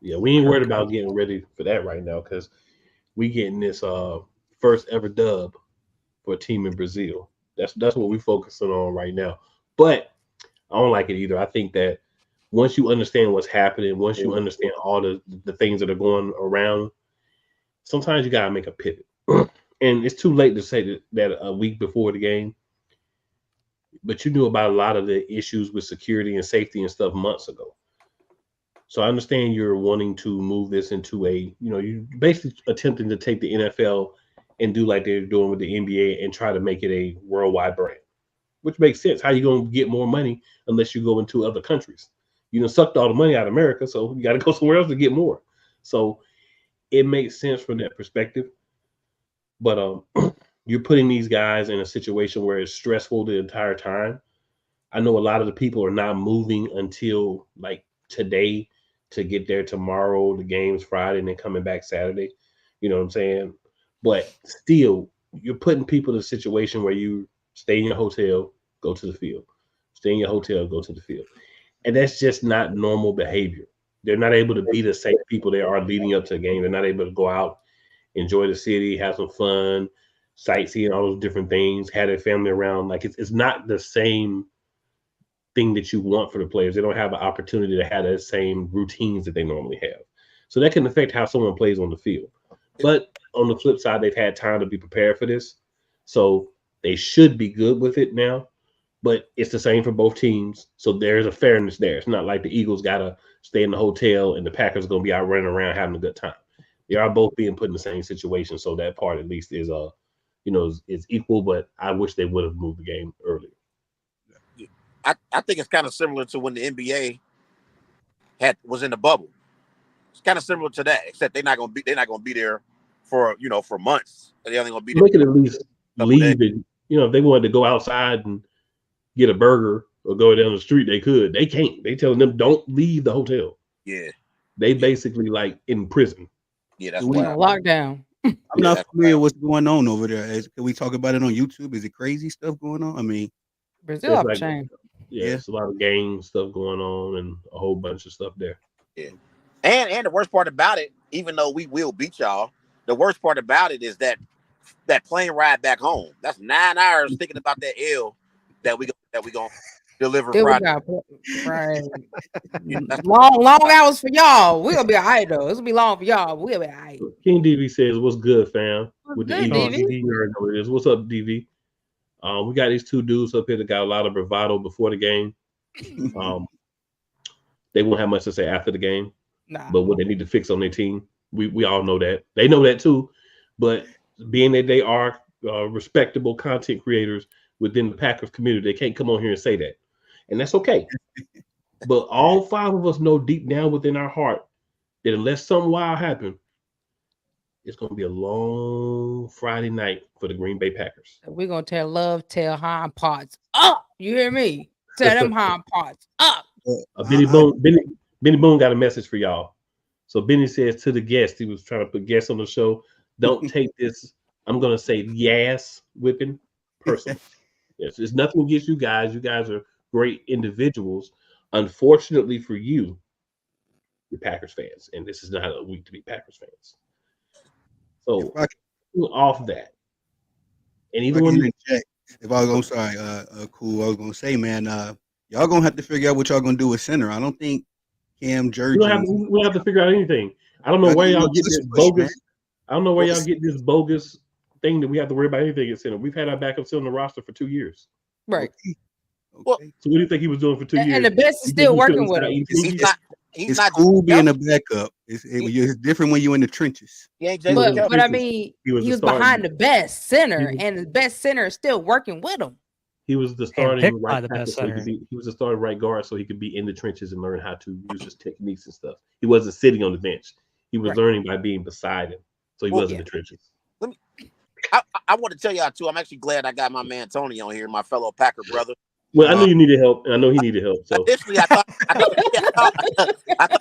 yeah, we ain't worried about getting ready for that right now, because we getting this first ever dub for a team in Brazil. That's what we're focusing on right now. But I don't like it either. I think that once you understand what's happening, once you understand all the things that are going around, sometimes you gotta make a pivot. And it's too late to say that a week before the game. But you knew about a lot of the issues with security and safety and stuff months ago. So I understand you're wanting to move this into you basically attempting to take the NFL and do like they're doing with the NBA and try to make it a worldwide brand, which makes sense. How you going to get more money unless you go into other countries? You done sucked all the money out of America, so you got to go somewhere else to get more. So it makes sense from that perspective. But you're putting these guys in a situation where it's stressful the entire time. I know a lot of the people are not moving until like today to get there tomorrow. The game's Friday and then coming back Saturday. You know what I'm saying? But still, you're putting people in a situation where you stay in your hotel, go to the field. Stay in your hotel, go to the field. And that's just not normal behavior. They're not able to be the same people they are leading up to a game. They're not able to go out, enjoy the city, have some fun, sightseeing, all those different things, have their family around. Like it's not the same thing that you want for the players. They don't have an opportunity to have the same routines that they normally have. So that can affect how someone plays on the field. But on the flip side, they've had time to be prepared for this. So they should be good with it now. But it's the same for both teams. So there's a fairness there. It's not like the Eagles got to stay in the hotel and the Packers are going to be out running around having a good time. They are both being put in the same situation. So that part at least is is equal, but I wish they would have moved the game earlier. I think it's kind of similar to when the NBA was in the bubble. It's kind of similar to that, except they're not gonna be there for months. They're only gonna be there. They could at least leave and if they wanted to go outside and get a burger or go down the street, they could. They can't. They telling them don't leave the hotel. Yeah. They basically like in prison. Yeah, that's We on lockdown. I'm not familiar with what's going on over there. Can we talk about it on YouTube? Is it crazy stuff going on? I mean, Brazil It's up a like, chain. yeah, it's a lot of gang stuff going on and a whole bunch of stuff there. Yeah. And the worst part about it, even though we will beat y'all, the worst part about it is that plane ride back home. That's 9 hours thinking about that L that we gonna deliver Friday. Right. long hours for y'all. We'll be all right though. It's gonna be long for y'all. We'll be all right. King DV says, "What's good, fam?" With good, the DV? DV, you already know what it is. What's up, DV? We got these two dudes up here that got a lot of bravado before the game. They won't have much to say after the game. Nah. But what they need to fix on their team, we all know that. They know that too. But being that they are respectable content creators within the Packers community, they can't come on here and say that. And that's okay. But all 5 of us know deep down within our heart that unless something wild happens, it's going to be a long Friday night for the Green Bay Packers. We're gonna tell hind parts up. You hear me? Tell them hind parts up. Benny Boone got a message for y'all. So Benny says to the guest, he was trying to put guests on the show, don't take this, I'm going to say yes whipping personally. Yes, it's nothing against you guys. You guys are great individuals. Unfortunately for you, you're Packers fans, and this is not a week to be Packers fans. So off that, and either one. If I was gonna cool, I was gonna say, man, y'all gonna have to figure out what y'all gonna do with center. I don't think Cam Jurgens. We don't have to figure out anything. I don't know where y'all get this bogus. I don't know where y'all get this bogus thing that we have to worry about anything at center. We've had our backup still on the roster for 2 years. Right. Well, so what do you think he was doing for 2 years? And the best is still working with him. It's cool being a backup. It's different when you're in the trenches. But I mean, he was behind the best center, was, and the best center is still working with him. He was the starting right the best tackle, so center. he was the starting right guard, so he could be in the trenches and learn how to use his techniques and stuff. He wasn't sitting on the bench. He was learning by being beside him, so he was in the trenches. I want to tell y'all too. I'm actually glad I got my man Tony on here, my fellow Packer brother. Well, I knew you needed help, and I know he needed help. So initially, I thought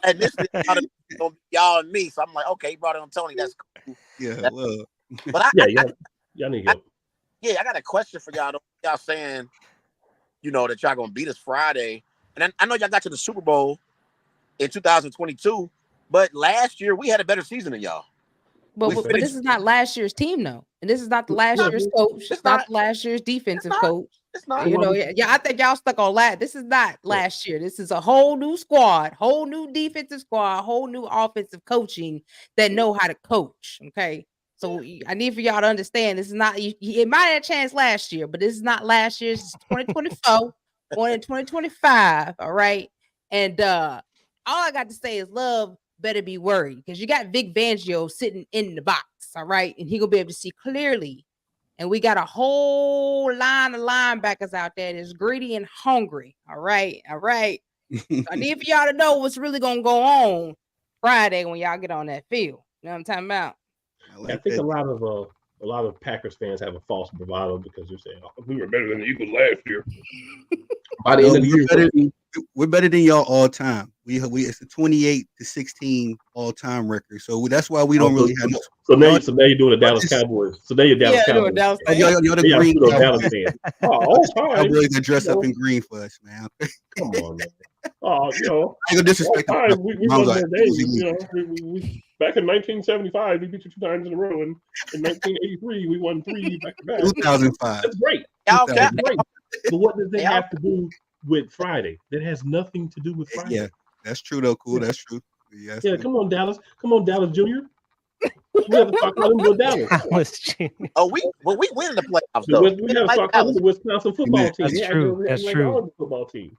initially it was gonna be y'all and me. So I'm like, okay, he brought on Tony. That's cool. Yeah, well, but y'all need help. I got a question for y'all. Y'all saying, that y'all gonna beat us Friday, and I know y'all got to the Super Bowl in 2022, but last year we had a better season than y'all. But this is not last year's team, though, and this is not the last year's coach. It's not last year's defensive coach. It's not. I think y'all stuck on last. This is not last year. This is a whole new squad, whole new defensive squad, whole new offensive coaching that know how to coach. Okay, so I need for y'all to understand this is not. It might have a chance last year, but this is not last year's. It's 2024, going in 2025. All right, and all I got to say is love better be worried because you got Vic Fangio sitting in the box. All right, and he gonna be able to see clearly. And we got a whole line of linebackers out there that's greedy and hungry. All right. So I need for y'all to know what's really gonna go on Friday when y'all get on that field. You know what I'm talking about? I think a lot of Packers fans have a false bravado because they're saying, "Oh, we were better than the Eagles last year." By the end of the year, we're better than y'all all time. It's a 28-16 all time record. So that's why we don't really have. So now you're doing the Dallas Cowboys. So now you're Dallas Cowboys. Y'all the green Dallas fans. All time. Cowboys that dress up in green for us, man. Come on, man. Oh, I ain't gonna disrespect them. We won those days. Back in 1975, we beat you 2 times in a row, and in 1983, we won 3 back to back. 2005. That's great. That's great. But what does that have to do with Friday? That has nothing to do with Friday. Yeah, that's true though. Cool, that's true. Yes, yeah, come on, Dallas. Come on, Dallas Jr. We have to talk about him with Dallas. Oh, we win in the playoffs. We have to talk about the Wisconsin football team. That's true. That's true. Football team.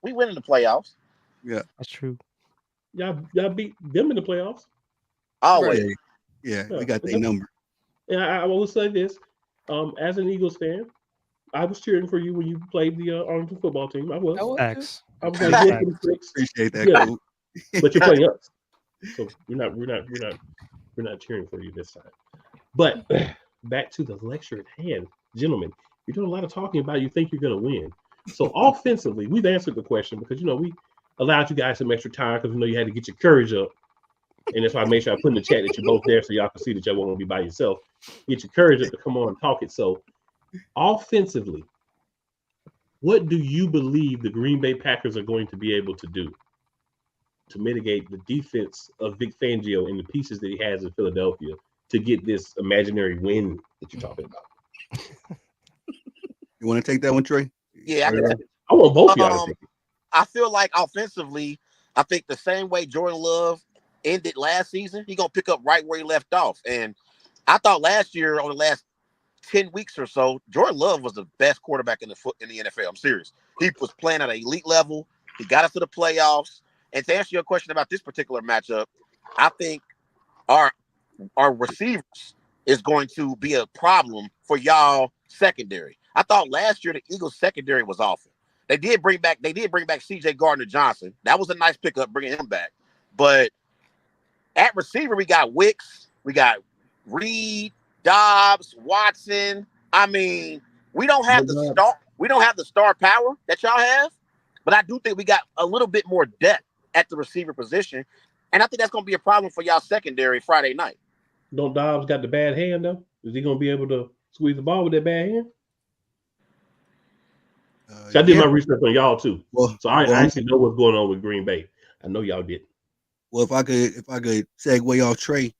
We win in the playoffs. Yeah, that's true. Y'all beat them in the playoffs. Always. Yeah, we got their number. And I will say this: as an Eagles fan, I was cheering for you when you played the Arlington football team. I was. Facts. I was like, appreciate that. Yeah. Cool. But you're playing us, so we're not cheering for you this time. But back to the lecture at hand, gentlemen. You're doing a lot of talking about you think you're going to win. So offensively, we've answered the question because we allowed you guys some extra time because we know you had to get your courage up. And that's why I made sure I put in the chat that you're both there so y'all can see that y'all won't be by yourself. Get your courage up to come on and talk it. So offensively, what do you believe the Green Bay Packers are going to be able to do to mitigate the defense of Vic Fangio and the pieces that he has in Philadelphia to get this imaginary win that you're talking about? You want to take that one, Trey? Yeah, I want both of y'all to take it. I feel like offensively, I think the same way Jordan Love ended last season, he's gonna pick up right where he left off. And I thought last year, on the last 10 weeks or so, Jordan Love was the best quarterback in the NFL. I'm serious. He was playing at an elite level. He got us to the playoffs. And to answer your question about this particular matchup, I think our receivers is going to be a problem for y'all secondary. I thought last year the Eagles secondary was awful. They did bring back CJ Gardner-Johnson. That was a nice pickup, bringing him back. But at receiver, we got Wicks, we got Reed, Dobbs, Watson. I mean, we don't have the star power that y'all have, but I do think we got a little bit more depth at the receiver position, and I think that's going to be a problem for y'all secondary Friday night. Don't Dobbs got the bad hand though? Is he going to be able to squeeze the ball with that bad hand? So I did my research on y'all too. So I actually know what's going on with Green Bay. I know y'all did. Well, if I could segue off Trey,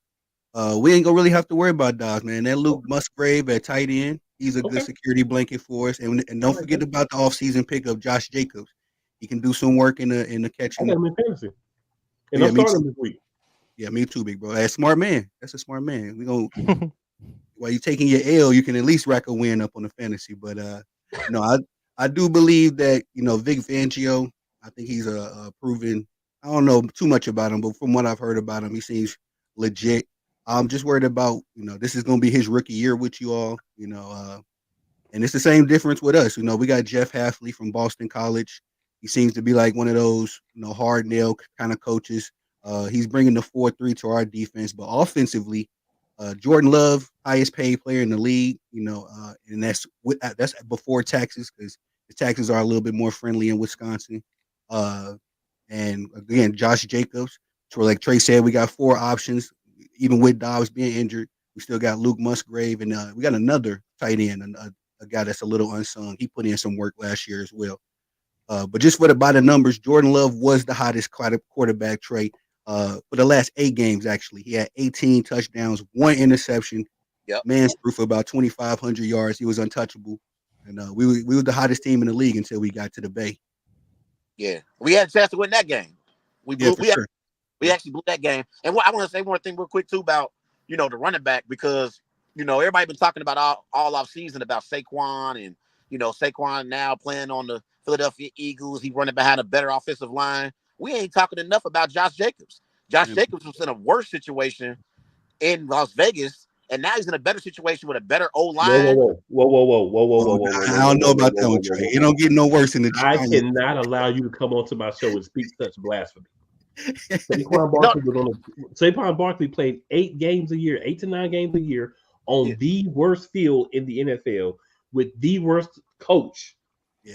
we ain't gonna really have to worry about Dobbs, man. That Luke Musgrave at tight end, he's a good security blanket for us. And don't forget about the offseason pickup, Josh Jacobs. He can do some work in the catch. I got him in fantasy, and I'm starting this week. Yeah, me too, big bro. That's a smart man. That's a smart man. We gonna while you taking your L, you can at least rack a win up on the fantasy. But no, I do believe that Vic Fangio. I think he's a proven. I don't know too much about him, but from what I've heard about him, he seems legit. I'm just worried about, this is going to be his rookie year with you all, and it's the same difference with us. We got Jeff Hafley from Boston College. He seems to be like one of those, hard-nailed kind of coaches. He's bringing the 4-3 to our defense, but offensively, Jordan Love, highest paid player in the league, and that's before taxes because the taxes are a little bit more friendly in Wisconsin. And again, Josh Jacobs. So like Trey said, we got 4 options. Even with Dobbs being injured, we still got Luke Musgrave, and we got another tight end, a guy that's a little unsung. He put in some work last year as well. But just by the numbers, Jordan Love was the hottest quarterback, Trey, for the last 8 games, actually. He had 18 touchdowns, 1 interception. Yep. Man threw for about 2,500 yards. He was untouchable. And we were the hottest team in the league until we got to the Bay. Yeah, we had a chance to win that game. We actually blew that game. And I want to say one thing real quick too about the running back, because everybody been talking about all off season about Saquon, and Saquon now playing on the Philadelphia Eagles. He running behind a better offensive line. We ain't talking enough about Josh Jacobs. Jacobs was in a worse situation in Las Vegas, and now he's in a better situation with a better O line. Whoa. I don't know about that one, Trey. It don't get no worse in the. I cannot allow you to come onto my show and speak such blasphemy. Saquon Barkley played 8 games a year, 8 to 9 games a year on the worst field in the NFL with the worst coach,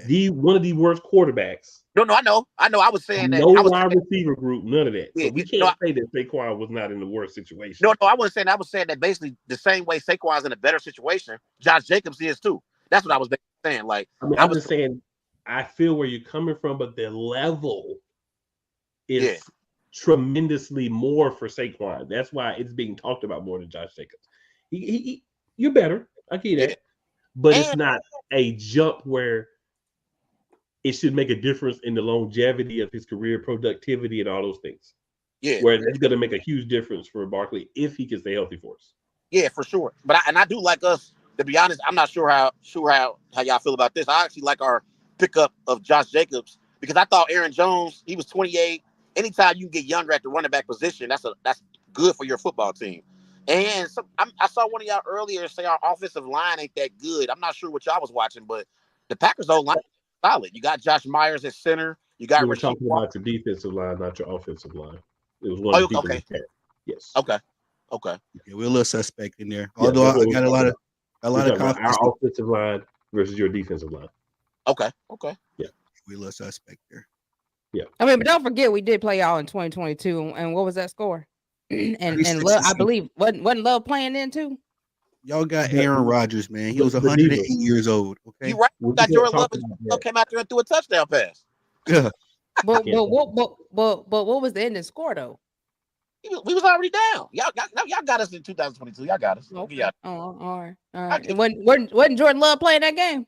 one of the worst quarterbacks. No, I know. I was saying that. No wide receiver group, none of that. Yeah, so we can't say that Saquon was not in the worst situation. No, I wasn't saying. I was saying that basically the same way Saquon's in a better situation, Josh Jacobs is too. That's what I was saying. Like, I'm just saying, I feel where you're coming from, but the level is tremendously more for Saquon. That's why it's being talked about more than Josh Jacobs. You're better. I get that. But it's not a jump where it should make a difference in the longevity of his career, productivity, and all those things. Yeah. Where it's going to make a huge difference for Barkley if he can stay healthy for us. Yeah, for sure. But I do like us, to be honest. I'm not sure how y'all feel about this. I actually like our pickup of Josh Jacobs, because I thought Aaron Jones, he was 28. Anytime you can get younger at the running back position, that's good for your football team. And I saw one of y'all earlier say our offensive line ain't that good. I'm not sure what y'all was watching, but the Packers' O-line is solid. You got Josh Myers at center. You got. We were talking about your defensive line, not your offensive line. It was one of the people. Okay. Yes. Okay. Yeah, we're a little suspect in there. Although I got a lot of confidence. Our offensive line versus your defensive line. Okay. Yeah. We're a little suspect there. Yeah. I mean, but don't forget we did play y'all in 2022, and what was that score? and Love, I believe wasn't Love playing then too? Y'all got Aaron Rodgers, man. He was but 108 Diva, years old. Okay. You right. we Got can't Jordan talk Love about and came out there and threw a touchdown pass. Yeah. But can't what was the ending score though? We was already down. Y'all got us in 2022. Y'all got us. Okay. Yeah. Oh, all right. All right. And wasn't Jordan Love playing that game?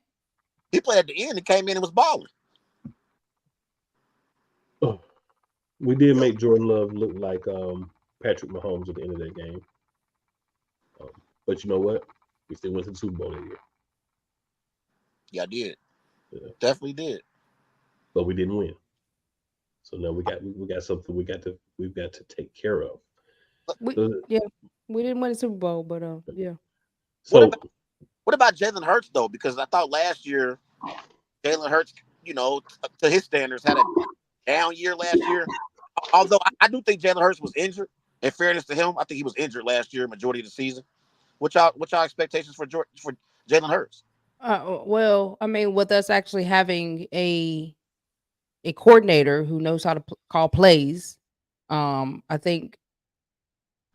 He played at the end and came in and was balling. We did make Jordan Love look like Patrick Mahomes at the end of that game. But you know what? We still went to the Super Bowl that year. Yeah, I did. Yeah. Definitely did. But we didn't win. So now we got something we've got to take care of. We didn't win the Super Bowl, but yeah. So what about Jalen Hurts though? Because I thought last year Jalen Hurts, to his standards, had a down year last year. Although I do think Jalen Hurts was injured. In fairness to him, I think he was injured last year, majority of the season. What y'all expectations for Jalen Hurts? Well, I mean, with us actually having a coordinator who knows how to call plays, I think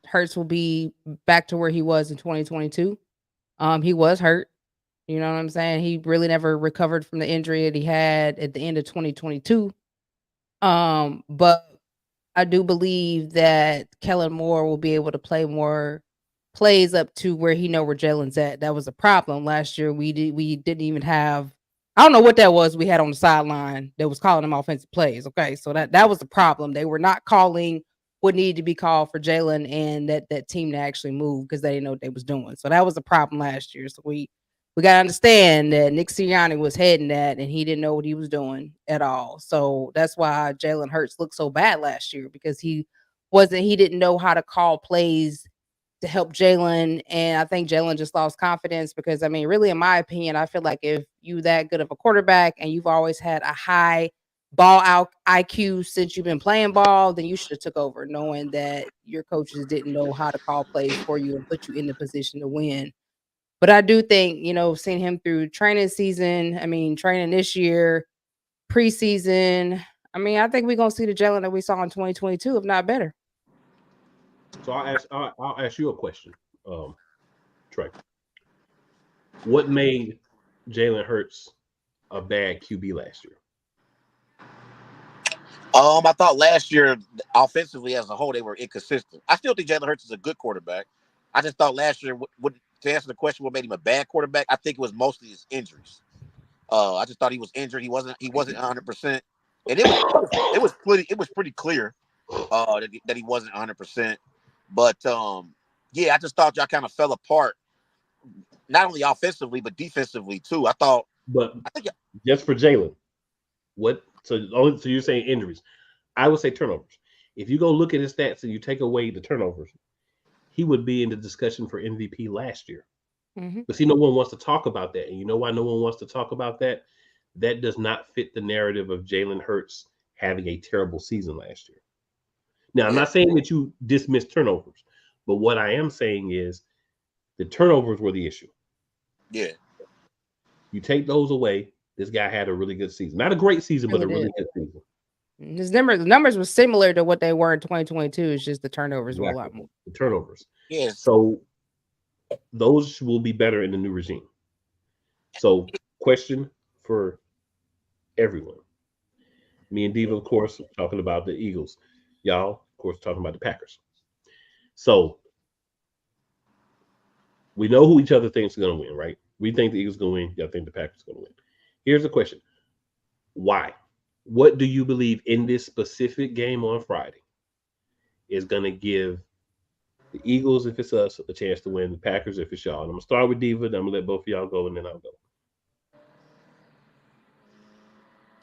Hurts will be back to where he was in 2022. He was hurt. You know what I'm saying? He really never recovered from the injury that he had at the end of 2022. But I do believe that Kellen Moore will be able to play more plays up to where he know where Jalen's at. That was a problem last year. We didn't even have, I don't know what that was we had on the sideline that was calling them offensive plays. Okay, so that was the problem. They were not calling what needed to be called for Jalen and that team to actually move because they didn't know what they was doing. So that was a problem last year. So we got to understand that Nick Sirianni was heading that and he didn't know what he was doing at all. So that's why Jalen Hurts looked so bad last year because he didn't know how to call plays to help Jalen. And I think Jalen just lost confidence because, I mean, really, in my opinion, I feel like if you that good of a quarterback and you've always had a high ball out IQ since you've been playing ball, then you should have took over knowing that your coaches didn't know how to call plays for you and put you in the position to win. But I do think, seeing him through training season, I mean, training this year, preseason, I mean, I think we're going to see the Jalen that we saw in 2022, if not better. So I'll ask you a question, Trey. What made Jalen Hurts a bad QB last year? I thought last year, offensively as a whole, they were inconsistent. I still think Jalen Hurts is a good quarterback. I just thought last year, to answer the question, what made him a bad quarterback, I think it was mostly his injuries. I just thought he was injured. He wasn't 100%, and it was pretty clear that he wasn't 100%. But I just thought y'all kind of fell apart, not only offensively but defensively too. I think just for Jalen, what? So you're saying injuries? I would say turnovers. If you go look at his stats and you take away the turnovers, he would be in the discussion for MVP last year. Mm-hmm. But see, no one wants to talk about that. And you know why no one wants to talk about that? That does not fit the narrative of Jalen Hurts having a terrible season last year. Now, I'm not saying that you dismiss turnovers, but what I am saying is the turnovers were the issue. Yeah. You take those away, this guy had a really good season. Not a great season, but a really good season. His numbers were similar to what they were in 2022. It's just the turnovers were a lot more. The turnovers. Yeah. So those will be better in the new regime. So, question for everyone. Me and Diva, of course, talking about the Eagles. Y'all, of course, talking about the Packers. So we know who each other thinks is going to win, right? We think the Eagles are going to win. Y'all think the Packers are going to win. Here's the question. Why? What do you believe in this specific game on Friday is going to give the Eagles, if it's us, a chance to win, the Packers, if it's y'all? And I'm going to start with Diva, then I'm going to let both of y'all go, and then I'll go.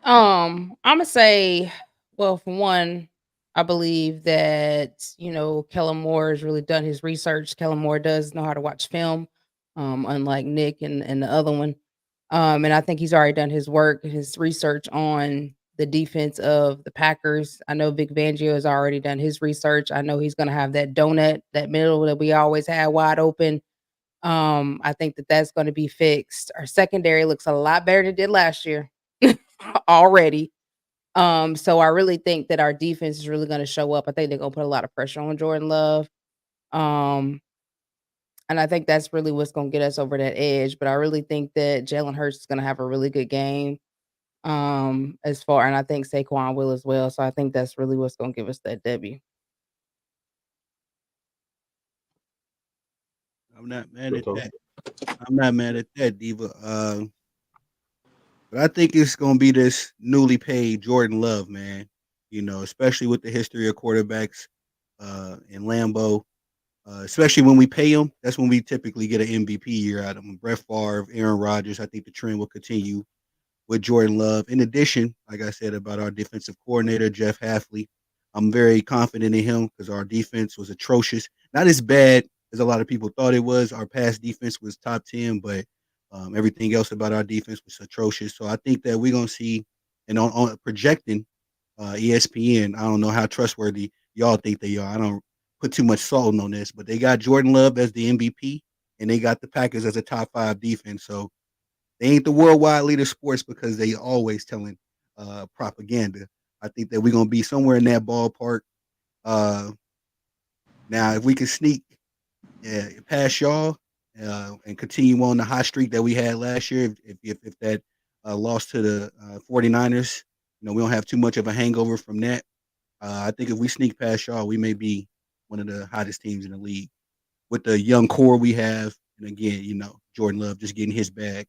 I'm going to say, well, for one, I believe that, Kellen Moore has really done his research. Kellen Moore does know how to watch film, unlike Nick and the other one. And I think he's already done his work, his research on the defense of the Packers. I know Vic Fangio has already done his research. I know he's going to have that donut, that middle that we always had wide open. I think that's going to be fixed. Our secondary looks a lot better than it did last year already. So I really think that our defense is really going to show up. I think they're going to put a lot of pressure on Jordan Love. And I think that's really what's going to get us over that edge. But I really think that Jalen Hurts is going to have a really good game. And I think Saquon will as well. So I think that's really what's going to give us that W. I'm not mad at that. I'm not mad at that, Diva. But I think it's gonna be this newly paid Jordan Love, man. You know, especially with the history of quarterbacks in Lambeau. Especially when we pay him, that's when we typically get an MVP year out of him. Brett Favre, Aaron Rodgers. I think the trend will continue with Jordan Love. In addition, like I said about our defensive coordinator, Jeff Hafley, I'm very confident in him because our defense was atrocious. Not as bad as a lot of people thought it was. Our pass defense was top 10, but everything else about our defense was atrocious. So I think that we're going to see, and on projecting ESPN, I don't know how trustworthy y'all think they are. I don't put too much salt on this, but they got Jordan Love as the MVP, and they got the Packers as a top 5 defense. So they ain't the worldwide leader of sports because they always telling propaganda. I think that we're gonna be somewhere in that ballpark. Now, if we can sneak past y'all and continue on the hot streak that we had last year, if that loss to the 49ers, you know, we don't have too much of a hangover from that. I think if we sneak past y'all, we may be one of the hottest teams in the league with the young core we have. And again, you know, Jordan Love just getting his bag.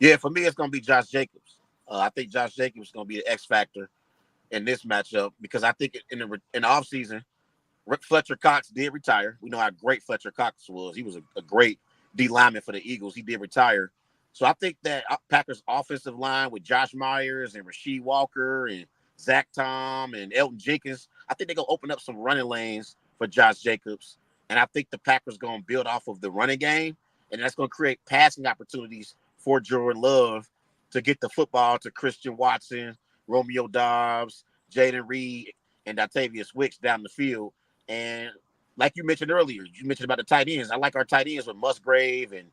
Yeah, for me, it's going to be Josh Jacobs. I think Josh Jacobs is going to be the X factor in this matchup because I think in the offseason, Fletcher Cox did retire. We know how great Fletcher Cox was. He was a great D lineman for the Eagles. He did retire. So I think that Packers offensive line with Josh Myers and Rasheed Walker and Zach Tom and Elton Jenkins, I think they're going to open up some running lanes for Josh Jacobs. And I think the Packers going to build off of the running game, and that's going to create passing opportunities for Jordan Love to get the football to Christian Watson, Romeo Doubs, Jaden Reed, and Octavius Wicks down the field. And like you mentioned earlier, you mentioned about the tight ends. I like our tight ends with Musgrave and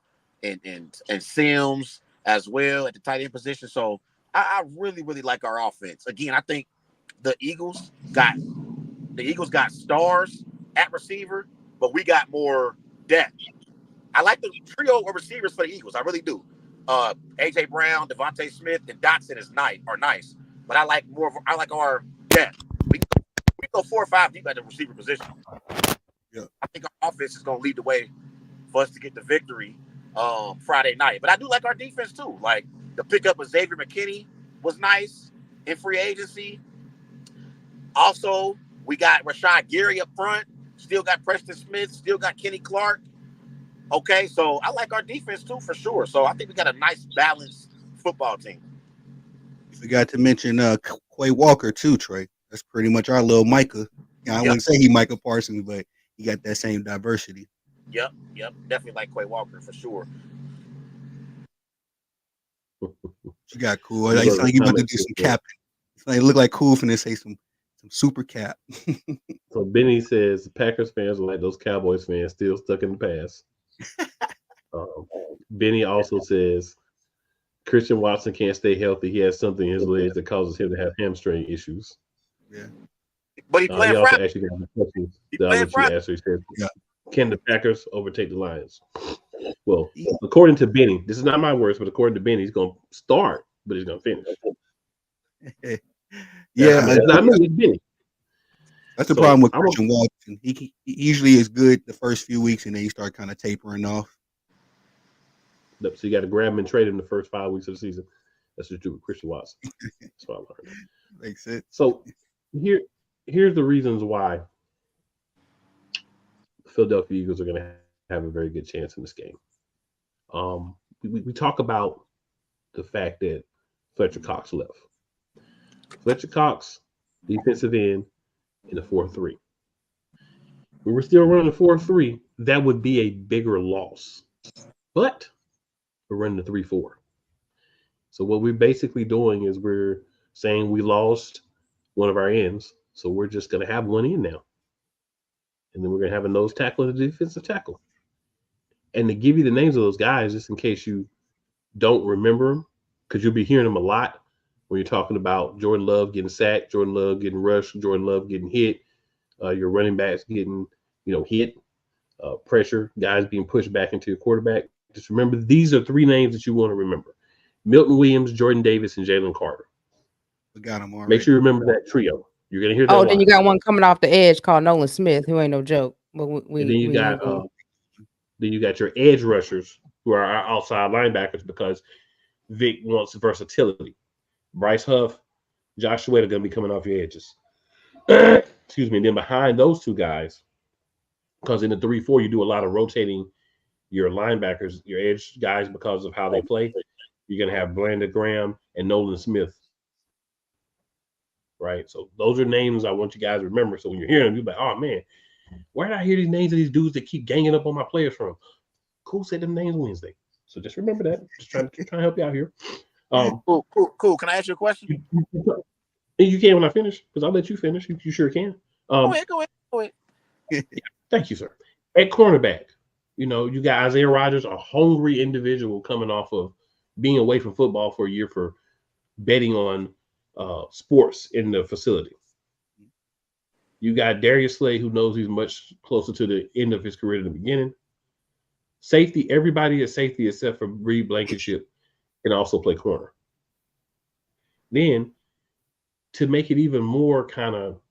Sims as well at the tight end position. So I really, really like our offense. Again, I think the Eagles got stars at receiver, but we got more depth. I like the trio of receivers for the Eagles. I really do. AJ Brown, Devontae Smith, and Dotson are nice. But I like our depth. We go 4 or 5 deep at the receiver position. Yeah. I think our offense is going to lead the way for us to get the victory Friday night. But I do like our defense too. Like the pickup of Xavier McKinney was nice in free agency. Also, we got Rashad Gary up front. Still got Preston Smith. Still got Kenny Clark. Okay, so I like our defense too for sure. So I think we got a nice balanced football team. You forgot to mention Quay Walker too, Trey. That's pretty much our little Micah. I wouldn't say he Micah Parsons, but he got that same diversity. Yep. Definitely like Quay Walker for sure. You got cool. It's like you about to do some capping. It's like look like cool finna say some super cap. So Benny says Packers fans are like those Cowboys fans still stuck in the past. Benny also says Christian Watson can't stay healthy. He has something in his legs that causes him to have hamstring issues. Yeah. But he playing also Friday. actually got a question that I'll let you answer. He said, can the Packers overtake the Lions? Well, according to Benny, this is not my words, but according to Benny, he's going to start, but he's going to finish. It's not me, it's Benny. That's the problem with Christian Watson. He usually is good the first few weeks, and then he start kind of tapering off. So you got to grab him and trade him the first 5 weeks of the season. That's what you do with Christian Watson. That's what I learned. Makes sense. So here's the reasons why the Philadelphia Eagles are going to have a very good chance in this game. We talk about the fact that Fletcher Cox left. Fletcher Cox, defensive end, in the 4-3. We were still running the 4-3. That would be a bigger loss. But we're running the 3-4. So what we're basically doing is we're saying we lost one of our ends. So we're just going to have one in now. And then we're going to have a nose tackle and a defensive tackle. And to give you the names of those guys, just in case you don't remember them, because you'll be hearing them a lot when you're talking about Jordan Love getting sacked, Jordan Love getting rushed, Jordan Love getting hit, your running backs getting, hit, pressure, guys being pushed back into your quarterback. Just remember, these are three names that you want to remember: Milton Williams, Jordan Davis, and Jalen Carter. We got him already. Make sure you remember that trio. You're gonna hear that. Oh, then you got one coming off the edge called Nolan Smith, who ain't no joke. But and then you got your edge rushers, who are our outside linebackers, because Vic wants versatility. Bryce Huff, Josh Sweat are going to be coming off your edges. Excuse me. And then behind those two guys, because in the 3-4, you do a lot of rotating your linebackers, your edge guys, because of how they play. You're going to have Brandon Graham and Nolan Smith. Right? So those are names I want you guys to remember. So when you're hearing them, you're like, oh, man, where did I hear these names of these dudes that keep ganging up on my players from? Cool said them names Wednesday. So just remember that. Just trying to help you out here. Cool. Can I ask you a question? You can when I finish, because I'll let you finish. You sure can. Go ahead. Thank you, sir. At cornerback, you got Isaiah Rodgers, a hungry individual coming off of being away from football for a year for betting on sports in the facility. You got Darius Slay, who knows he's much closer to the end of his career than the beginning. Safety, everybody at safety except for Reed Blankenship can also play corner. Then, to make it even more kind of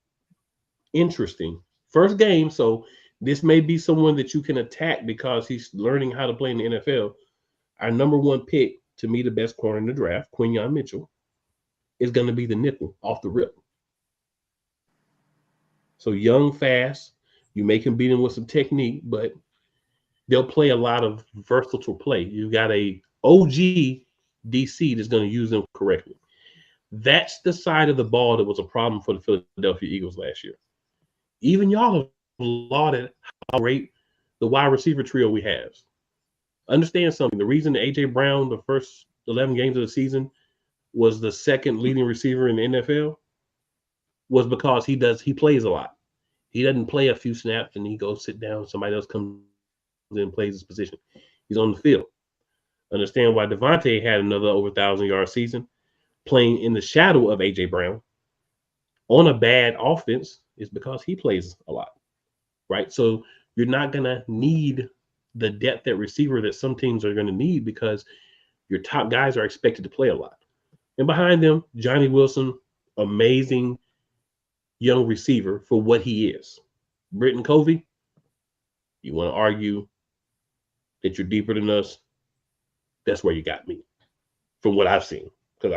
interesting, first game, so this may be someone that you can attack because he's learning how to play in the NFL. Our number one pick, to me, the best corner in the draft, Quinyon Mitchell, is going to be the nickel off the rip. So young, fast, you may can beat him with some technique, but they'll play a lot of versatile play. You got a OG DC that's going to use them correctly. That's the side of the ball that was a problem for the Philadelphia Eagles last year. Even y'all have lauded how great the wide receiver trio we have. Understand something. The reason that A.J. Brown, the first 11 games of the season, was the second leading receiver in the NFL was because he plays a lot. He doesn't play a few snaps and he goes sit down. Somebody else comes in and plays his position. He's on the field. Understand why Devontae had another over 1,000-yard season playing in the shadow of A.J. Brown on a bad offense is because he plays a lot, right? So you're not going to need the depth at receiver that some teams are going to need because your top guys are expected to play a lot. And behind them, Johnny Wilson, amazing young receiver for what he is. Britton Covey, you want to argue that you're deeper than us, that's where you got me from what I've seen. Because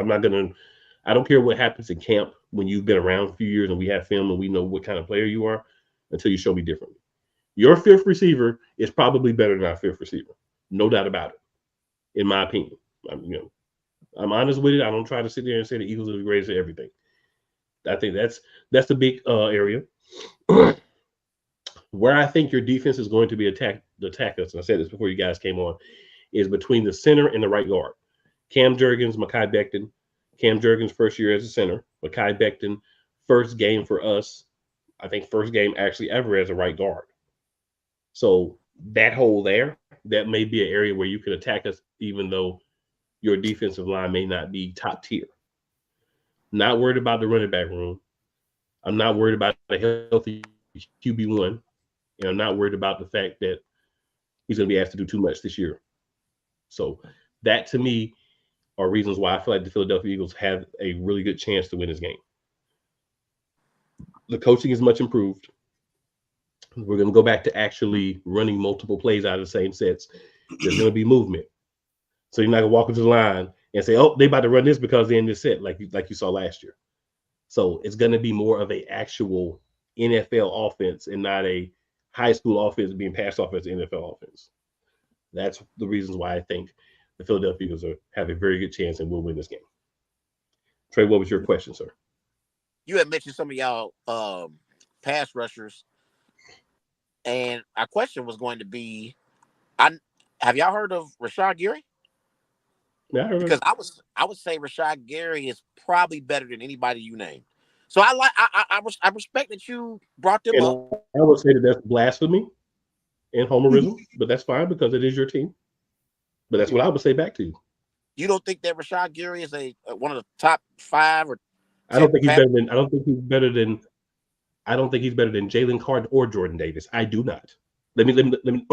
I don't care what happens in camp when you've been around a few years and we have film and we know what kind of player you are until you show me differently. Your fifth receiver is probably better than our fifth receiver. No doubt about it, in my opinion. I'm honest with it. I don't try to sit there and say the Eagles are the greatest at everything. I think that's the big area. Where I think your defense is going to be attack us, and I said this before you guys came on, is between the center and the right guard. Cam Jurgens, Mekhi Becton. Cam Jurgens' first year as a center. Mekhi Becton, first game for us. I think first game actually ever as a right guard. So that hole there, that may be an area where you can attack us even though your defensive line may not be top tier. Not worried about the running back room. I'm not worried about a healthy QB1. And I'm not worried about the fact that he's going to be asked to do too much this year. So that, to me, are reasons why I feel like the Philadelphia Eagles have a really good chance to win this game. The coaching is much improved. We're going to go back to actually running multiple plays out of the same sets. There's going to be movement. So you're not going to walk into the line and say, oh, they about to run this because they're in this set like you saw last year. So it's going to be more of a actual NFL offense and not a high school offense being passed off as an NFL offense. That's the reasons why I think the Philadelphia Eagles have a very good chance and will win this game. Trey, what was your question, sir? You had mentioned some of y'all pass rushers, and our question was going to be, have y'all heard of Rashad Gary? Yeah, because I would say Rashad Gary is probably better than anybody you named. So I respect that you brought them up. I would say that that's blasphemy and homerism, but that's fine because it is your team. But that's what I would say back to you. You don't think that Rashad Gary is one of the top 5 or 10 I don't think he's better than. I don't think he's better than. I don't think he's better than Jalen Carter or Jordan Davis. I do not. Let me.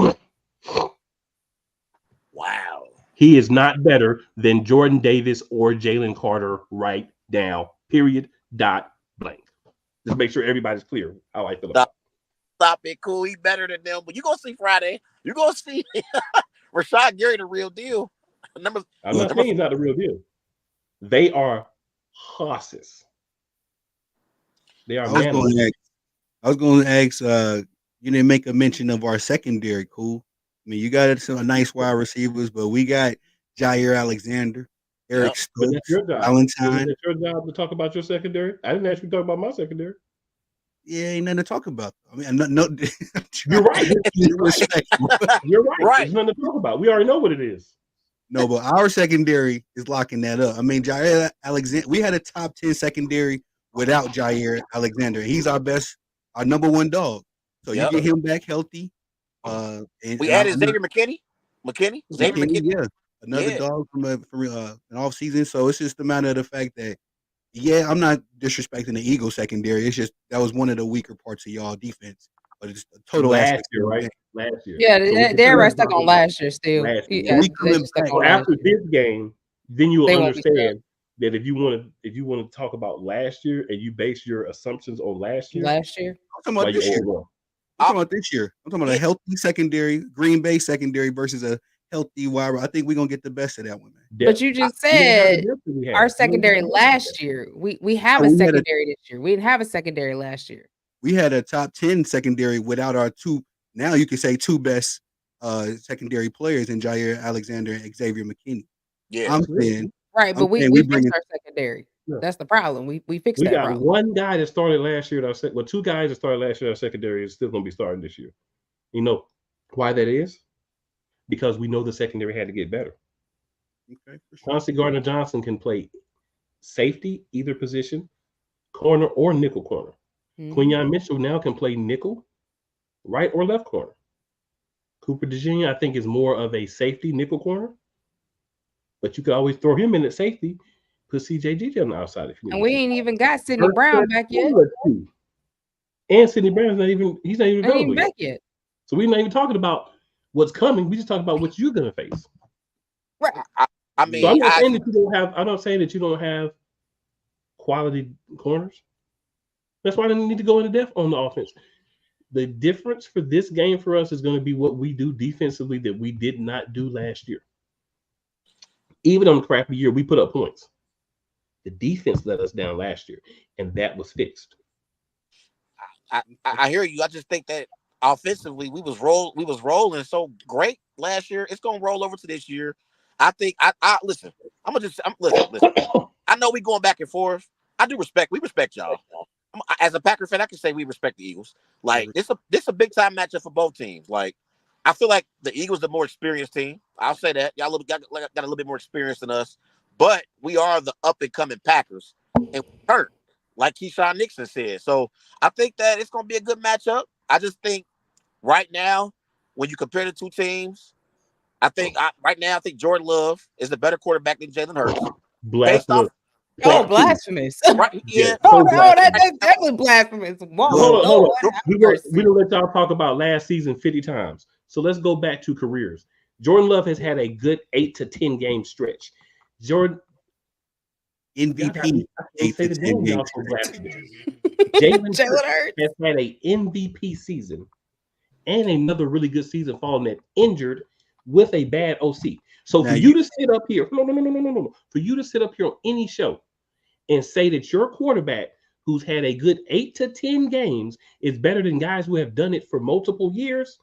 Wow. He is not better than Jordan Davis or Jalen Carter right now. Period. Dot blank. Just make sure everybody's clear how I feel about it. Stop it, cool. He better than them. But you gonna see Friday. You gonna see Rashad Gary the real deal. I'm not saying he's not the real deal. They are horses. They are. I was going to ask. You didn't make a mention of our secondary. Cool. I mean, you got some nice wide receivers, but we got Jair Alexander, Eric Stokes, Valentine. It's your job to talk about your secondary. I didn't ask you to talk about my secondary. Yeah, ain't nothing to talk about. I mean, no. You're right. You're right. There's nothing to talk about. We already know what it is. No, but our secondary is locking that up. I mean, Jair Alexander. We had a top 10 secondary without Jair Alexander. He's our number one dog. So you get him back healthy. We added Xavier McKinney. Xavier McKinney, yeah, another dog from an off season. So it's just a matter of the fact that, yeah, I'm not disrespecting the Eagles secondary. It's just that was one of the weaker parts of y'all defense. But it's a total last year, right? Last year. Yeah, they're stuck on last year still. So after this game, then you will understand that if you want to talk about last year and you base your assumptions on last year. I'm talking about this year. I'm talking about this year. I'm talking about a healthy secondary, Green Bay secondary versus a healthy wide. I think we're gonna get the best of that one, man. But you just said our secondary last year. We have a secondary this year. We didn't have a secondary last year. We had a top 10 secondary without our two. Now you can say two best secondary players in Jair Alexander and Xavier McKinney. Yeah, I'm saying right, but we fixed our secondary. Yeah. That's the problem. We fixed that problem. We got one guy that started last year. Two guys that started last year. Our secondary is still going to be starting this year. You know why that is? Because we know the secondary had to get better. Okay, for sure. Chauncey Gardner-Johnson can play safety, either position, corner or nickel corner. Mm-hmm. Quinyon Mitchell now can play nickel, right or left corner. Cooper DeJean, I think, is more of a safety nickel corner, but you could always throw him in at safety. Put CJ on the outside if you need. And we ain't even got Sidney Brown back yet. And Sidney Brown's not even available back yet. So we're not even talking about what's coming. We just talking about what you're gonna face. Right. I mean, so I'm not saying that you don't have. I'm not saying that you don't have quality corners. That's why they need to go into depth on the offense. The difference for this game for us is going to be what we do defensively that we did not do last year. Even on a crappy year, we put up points. The defense let us down last year, and that was fixed. I hear you. I just think that offensively, we was rolling so great last year. It's gonna roll over to this year. I think. Listen. Listen. I know we going back and forth. We respect y'all. As a Packer fan, I can say we respect the Eagles. Like this a big time matchup for both teams. Like I feel like the Eagles are the more experienced team. I'll say that y'all got a little bit more experience than us. But we are the up-and-coming Packers, and we hurt, like Keyshawn Nixon said. So I think that it's going to be a good matchup. I just think right now, when you compare the two teams, I think Jordan Love is the better quarterback than Jalen Hurts. Blasphemous. Blasphemous. Right? Yeah. That's definitely blasphemous. Hold on. We don't let y'all talk about last season 50 times. So let's go back to careers. Jordan Love has had a good 8 to 10 game stretch. Jordan MVP. Jalen Hurts has had an MVP season and another really good season following that, injured with a bad OC. So for you to sit up here, no. For you to sit up here on any show and say that your quarterback who's had a good 8 to 10 games is better than guys who have done it for multiple years,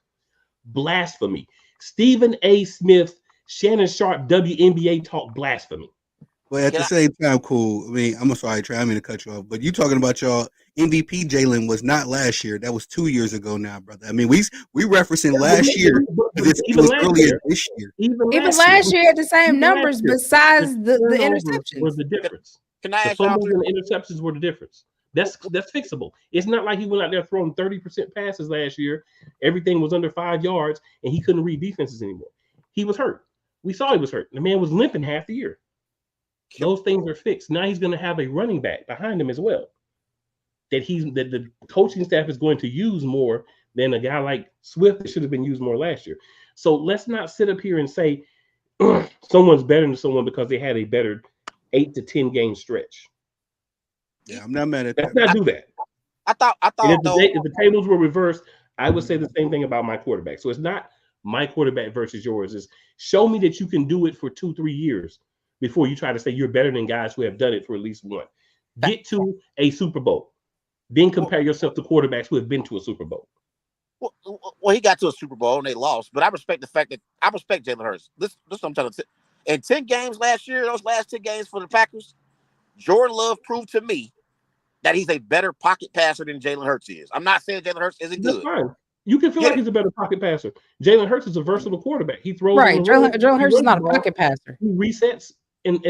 blasphemy. Stephen A. Smith, Shannon Sharp, WNBA talk, blasphemy. But at the same time, cool. I mean, I'm sorry, Trey, I'm going to cut you off. But you talking about y'all MVP Jalen was not last year. That was 2 years ago now, brother. I mean, we referencing last year because it was earlier this year. Even last year had the same numbers besides the interceptions. Was the difference. Can I ask the fumbles and the interceptions were the difference. That's fixable. It's not like he went out there throwing 30% passes last year. Everything was under 5 yards, and he couldn't read defenses anymore. He was hurt. We saw he was hurt. The man was limping half the year. Those things are fixed. Now he's going to have a running back behind him as well. That the coaching staff is going to use more than a guy like Swift that should have been used more last year. So let's not sit up here and say someone's better than someone because they had a better 8 to 10 game stretch. Yeah, I'm not mad at Let's that. not do that. I thought if the tables were reversed, I would say the same thing about my quarterback. So it's not my quarterback versus yours. Is show me that you can do it for 2-3 years before you try to say you're better than guys who have done it for at least one. Get to a Super Bowl, then compare yourself to quarterbacks who have been to a Super Bowl. Well, he got to a Super Bowl and they lost, but I respect the fact that I respect Jalen Hurts. This is what I'm trying to say. In 10 games last year, those last 10 games for the Packers, Jordan Love proved to me that he's a better pocket passer than Jalen Hurts is. I'm not saying Jalen Hurts isn't good. That's fine. You can feel like he's a better pocket passer. Jalen Hurts is a versatile quarterback. He throws right. Jalen Hurts is not a pocket passer. He resets and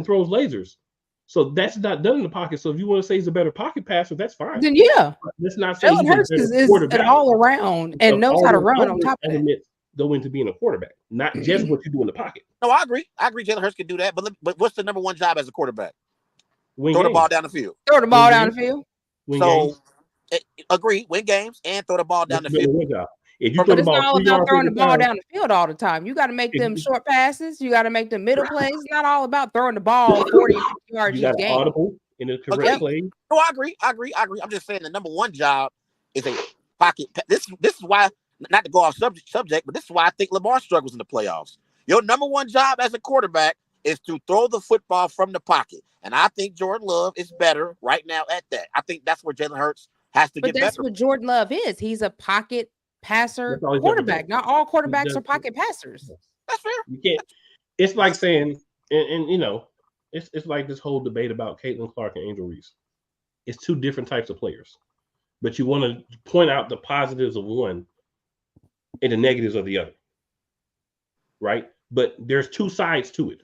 throws lasers. So that's not done in the pocket. So if you want to say he's a better pocket passer, that's fine. Then yeah. Let's not say Jalen Hurts is an all around and knows how to run on top of that. Go into being a quarterback, not just what you do in the pocket. No, I agree. Jalen Hurts can do that. But what's the number one job as a quarterback? Win throw games. The ball down the field. Throw the ball down the field. So agree, win games and throw the ball down the field. If you but it's not all about throwing the ball down the field all the time. You got to make them short passes. You got to make them middle plays. It's not all about throwing the ball 40 yards each game. Audible in the correct play. No, I agree. I'm just saying the number one job is a pocket. This is why, not to go off subject, but this is why I think Lamar struggles in the playoffs. Your number one job as a quarterback is to throw the football from the pocket. And I think Jordan Love is better right now at that. I think that's where Jalen Hurts has to get better. But that's what Jordan Love is. He's a pocket passer quarterback. Not all quarterbacks are pocket passers. That's fair. You can't. It's like saying, and you know, it's like this whole debate about Caitlin Clark and Angel Reese. It's two different types of players, but you want to point out the positives of one and the negatives of the other, right? But there's two sides to it.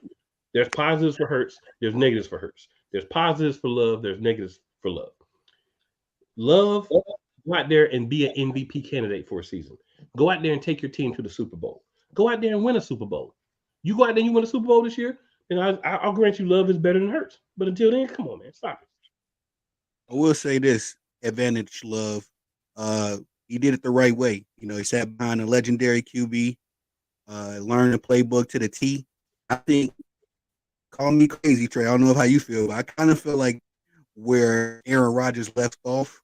There's positives for Hurts. There's negatives for Hurts. There's positives for Love. There's negatives for Love. Love, go out there and be an MVP candidate for a season. Go out there and take your team to the Super Bowl. Go out there and win a Super Bowl. You go out there and you win a Super Bowl this year, then I'll grant you Love is better than Hurts. But until then, come on, man, stop it. I will say this: advantage Love. He did it the right way. You know, he sat behind a legendary QB, learned the playbook to the T. I think. Call me crazy, Trey. I don't know how you feel, but I kind of feel like where Aaron Rodgers left off,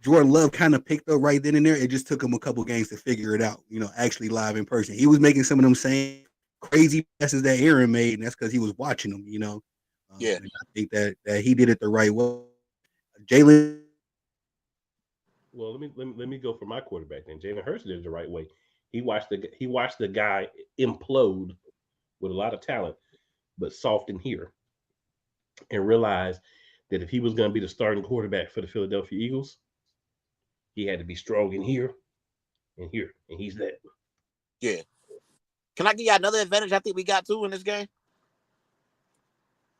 Jordan Love kind of picked up right then and there. It just took him a couple games to figure it out, you know, actually live in person. He was making some of them same crazy passes that Aaron made, and that's because he was watching them, you know. Yeah. I think that he did it the right way. Jalen. Well, let me go for my quarterback then. Jalen Hurts did it the right way. He watched the guy implode with a lot of talent, but soft in here, and realized that if he was going to be the starting quarterback for the Philadelphia Eagles, he had to be strong in here, and he's that. Yeah. Can I give you another advantage I think we got too in this game?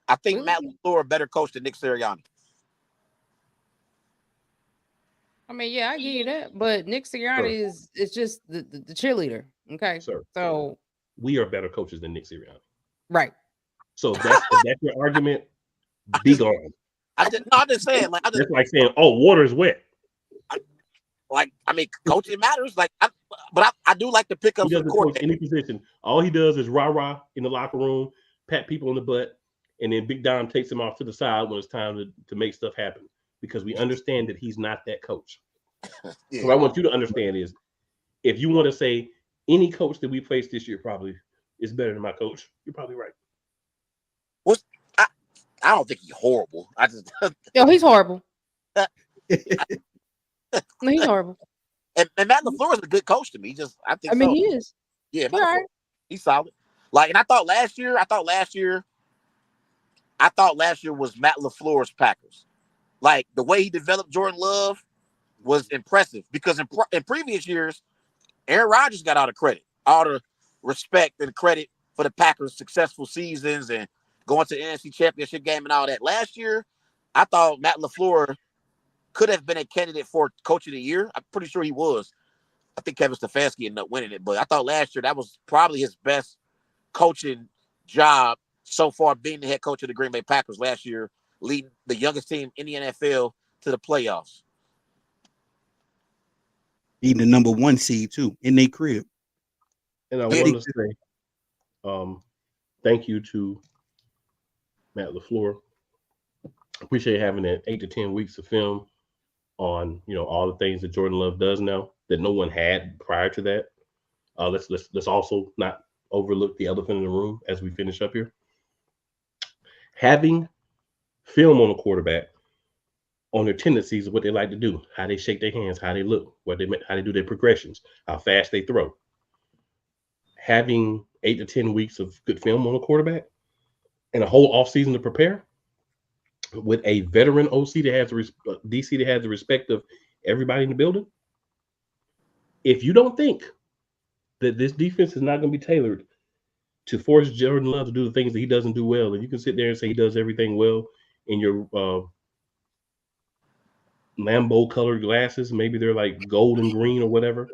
I think Matt LaFleur a better coach than Nick Sirianni. I mean, yeah, I give you that, but Nick Sirianni is just the cheerleader. Okay, sir. So we are better coaches than Nick Sirianni. Right. So if that's your argument, be gone. I'm just saying, like, that's like saying, "Oh, water is wet." I mean, coaching matters. Like, but I do like to pick up. He doesn't coach any position. All he does is rah in the locker room, pat people on the butt, and then Big Dom takes him off to the side when it's time to make stuff happen. Because we understand that he's not that coach. Yeah. What I want you to understand is, if you want to say any coach that we faced this year probably is better than my coach, you're probably right. I don't think he's horrible. I just he's horrible. No, he's horrible. And Matt LaFleur is a good coach to me. I think he is. Yeah, he's solid. Like, and I thought last year was Matt LaFleur's Packers. Like, the way he developed Jordan Love was impressive, because in previous years, Aaron Rodgers got all the credit, all the respect and credit for the Packers' successful seasons and going to the NFC Championship game and all that. Last year, I thought Matt LaFleur could have been a candidate for Coach of the Year. I'm pretty sure he was. I think Kevin Stefanski ended up winning it, but I thought last year that was probably his best coaching job so far, being the head coach of the Green Bay Packers last year, leading the youngest team in the NFL to the playoffs. Beating the number 1 seed too in their crib. And I want to say thank you to Matt LaFleur. Appreciate having that 8 to 10 weeks of film on, you know, all the things that Jordan Love does now that no one had prior to that. Let's also not overlook the elephant in the room as we finish up here. Having film on a quarterback on their tendencies of what they like to do, how they shake their hands, how they look, how they do their progressions, how fast they throw. Having 8 to 10 weeks of good film on a quarterback and a whole offseason to prepare with a veteran OC that has DC that has the respect of everybody in the building. If you don't think that this defense is not going to be tailored to force Jordan Love to do the things that he doesn't do well, and you can sit there and say he does everything well in your Lambo colored glasses, maybe they're like gold and green or whatever.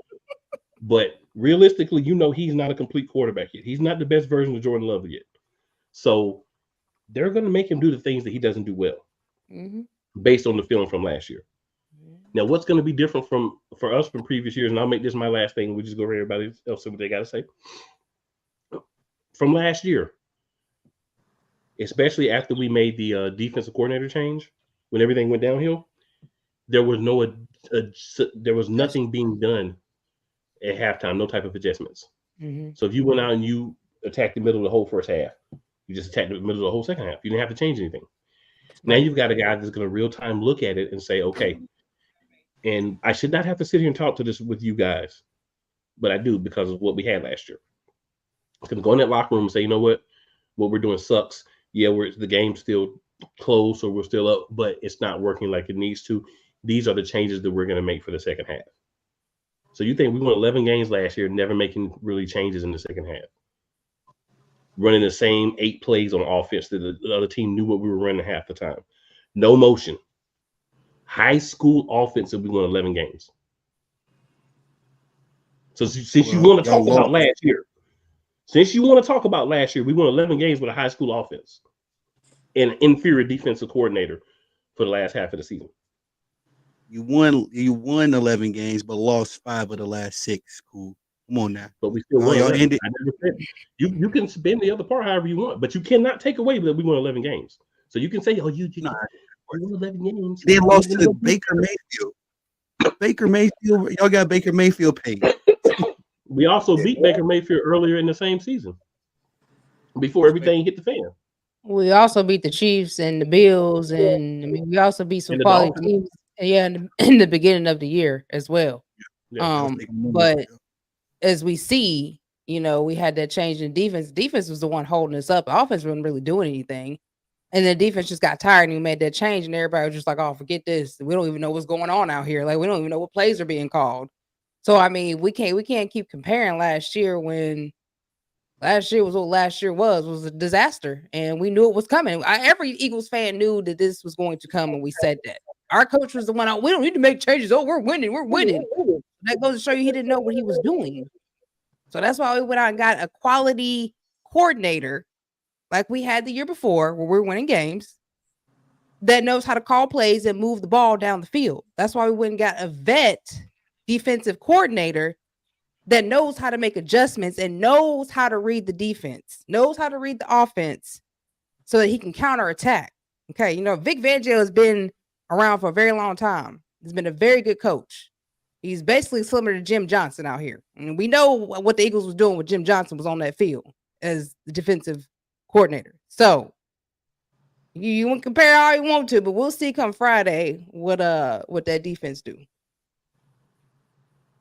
But realistically, you know he's not a complete quarterback yet. He's not the best version of Jordan Love yet. So they're going to make him do the things that he doesn't do well based on the film from last year. Now, what's going to be different for us from previous years, and I'll make this my last thing. We just go over everybody else and what they got to say. From last year, especially after we made the defensive coordinator change, when everything went downhill, there was nothing being done at halftime, no type of adjustments. So if you went out and you attacked the middle of the whole first half, you just attacked the middle of the whole second half. You didn't have to change anything. Now you've got a guy that's going to real time look at it and say, okay, and I should not have to sit here and talk to this with you guys, but I do because of what we had last year. It's going to go in that locker room and say, you know what we're doing sucks. Yeah, the game's still close or we're still up, but it's not working like it needs to. These are the changes that we're going to make for the second half. So you think we won 11 games last year, never making really changes in the second half, running the same 8 plays on offense that the other team knew what we were running half the time. No motion. High school offense that we won 11 games. So since you want to talk about last year, we won 11 games with a high school offense and inferior defensive coordinator for the last half of the season. You won 11 games, but lost 5 of the last 6. Cool. Come on now. But we still won. I never said you can spin the other part however you want, but you cannot take away that we won 11 games. So you can say, oh, you won 11 games. They lost to Baker Mayfield. Baker Mayfield, y'all got Baker Mayfield paid. We also beat Baker Mayfield earlier in the same season before everything hit the fan. We also beat the Chiefs and the Bills, and I mean, we also beat some quality teams. Yeah, in the beginning of the year as well. But as we see, you know, we had that change in defense. Defense was the one holding us up. Offense wasn't really doing anything. And the defense just got tired and we made that change. And everybody was just like, oh, forget this. We don't even know what's going on out here. Like, we don't even know what plays are being called. So, I mean, we can't keep comparing last year when last year was what last year was a disaster. And we knew it was coming. Every Eagles fan knew that this was going to come, and we said that. Our coach was the one out. We don't need to make changes. Oh, we're winning. We're winning. That goes to show you he didn't know what he was doing. So that's why we went out and got a quality coordinator like we had the year before where we're winning games that knows how to call plays and move the ball down the field. That's why we went and got a vet defensive coordinator that knows how to make adjustments and knows how to read the defense, knows how to read the offense so that he can counterattack. Okay, you know, Vic Fangio has been around for a very long time. He's been a very good coach. He's basically similar to Jim Johnson out here. And we know what the Eagles was doing when Jim Johnson was on that field as the defensive coordinator. So you can compare all you want to, but we'll see come Friday what that defense do.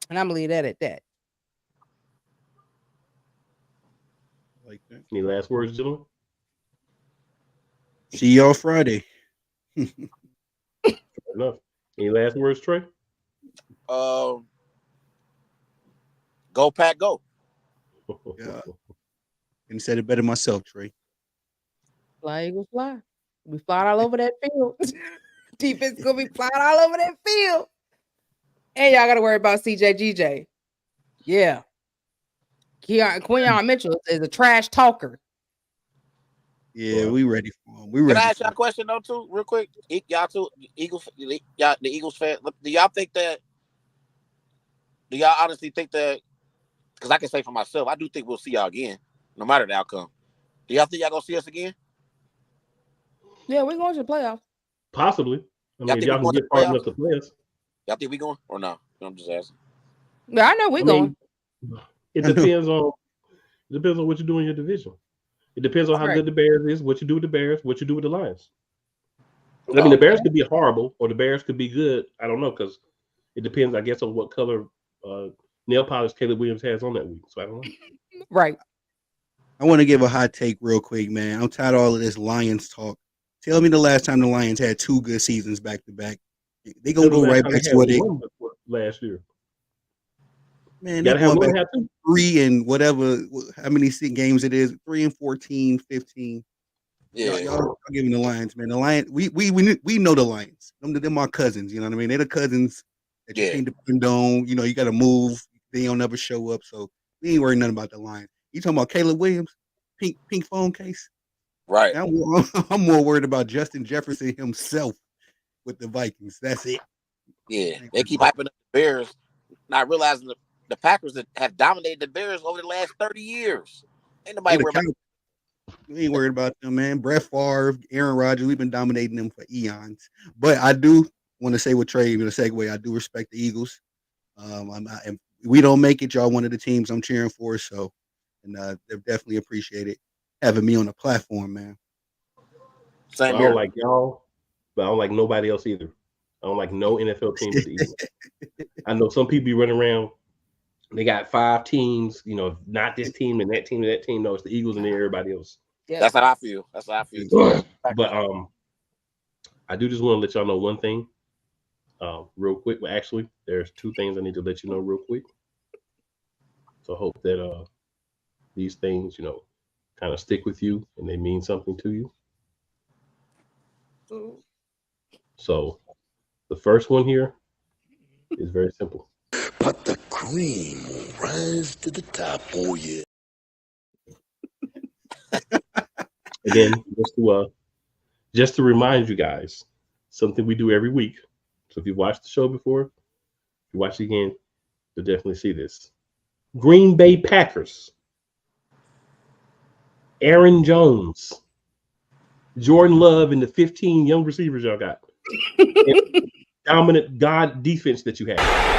And I'm gonna leave that at that. Like that. Any last words, gentlemen? See y'all Friday. Enough. Any last words, Trey? Go Pack, go. Yeah. And said it better myself, Trey. Fly, Eagles, fly. We flying all over that field. Defense gonna be flying all over that field. And y'all gotta worry about CJ GJ. Yeah. Quinyon Mitchell is a trash talker. Yeah, we ready for him. We Can ready. I ask y'all a question though, too, real quick? Y'all too, Eagles, y'all, the Eagles fan. Do y'all think that? Do y'all honestly think that? Because I can say for myself, I do think we'll see y'all again, no matter the outcome. Do y'all think y'all gonna see us again? Yeah, we're going to the playoffs. Possibly. I mean, if y'all can get far enough to play us. Y'all think we going or no? I'm just asking. Yeah, I know we're going. It depends on what you do in your division. It depends on how good the Bears is, what you do with the Bears, what you do with the Lions. I mean, the Bears could be horrible or the Bears could be good. I don't know, because it depends, I guess, on what color nail polish Caleb Williams has on that week. So I don't know. Right. I want to give a hot take real quick, man. I'm tired of all of this Lions talk. Tell me the last time the Lions had 2 good seasons back to back. They gonna go right back to what they last year. Man, they going back 3 and whatever, how many games it is, 3 and 14, 15. Yeah, y'all giving the Lions, man. The Lions, we know the Lions. Them our cousins, you know what I mean? They're the cousins that you can't depend on. You know, you got to move. They don't never show up, so we ain't worrying nothing about the Lions. You talking about Caleb Williams, pink phone case? Right. I'm more worried about Justin Jefferson himself with the Vikings. That's it. Yeah, they keep hyping up the Bears, not realizing the Packers that have dominated the Bears over the last 30 years. Ain't nobody worried about. We ain't worried about them, man. Brett Favre, Aaron Rodgers, we've been dominating them for eons. But I do want to say with Trey, in a segue, I do respect the Eagles. If we don't make it, y'all one of the teams I'm cheering for. So, and they've definitely appreciated having me on the platform, man. Same here. I don't like y'all, but I don't like nobody else either. I don't like no NFL team but the Eagles. I know some people be running around. They got 5 teams, you know, not this team and that team and that team. No, it's the Eagles and then everybody else. Yeah. That's how I feel. That's how I feel. But I do just want to let y'all know one thing, real quick. Well, actually, there's 2 things I need to let you know real quick. So I hope that these things, you know, kind of stick with you and they mean something to you. So the first one here is very simple. But the cream will rise to the top. Oh, yeah. Again, just to remind you guys, something we do every week. So if you've watched the show before, if you watch it again, you'll definitely see this. Green Bay Packers. Aaron Jones. Jordan Love and the 15 young receivers y'all got. Dominant God defense that you have.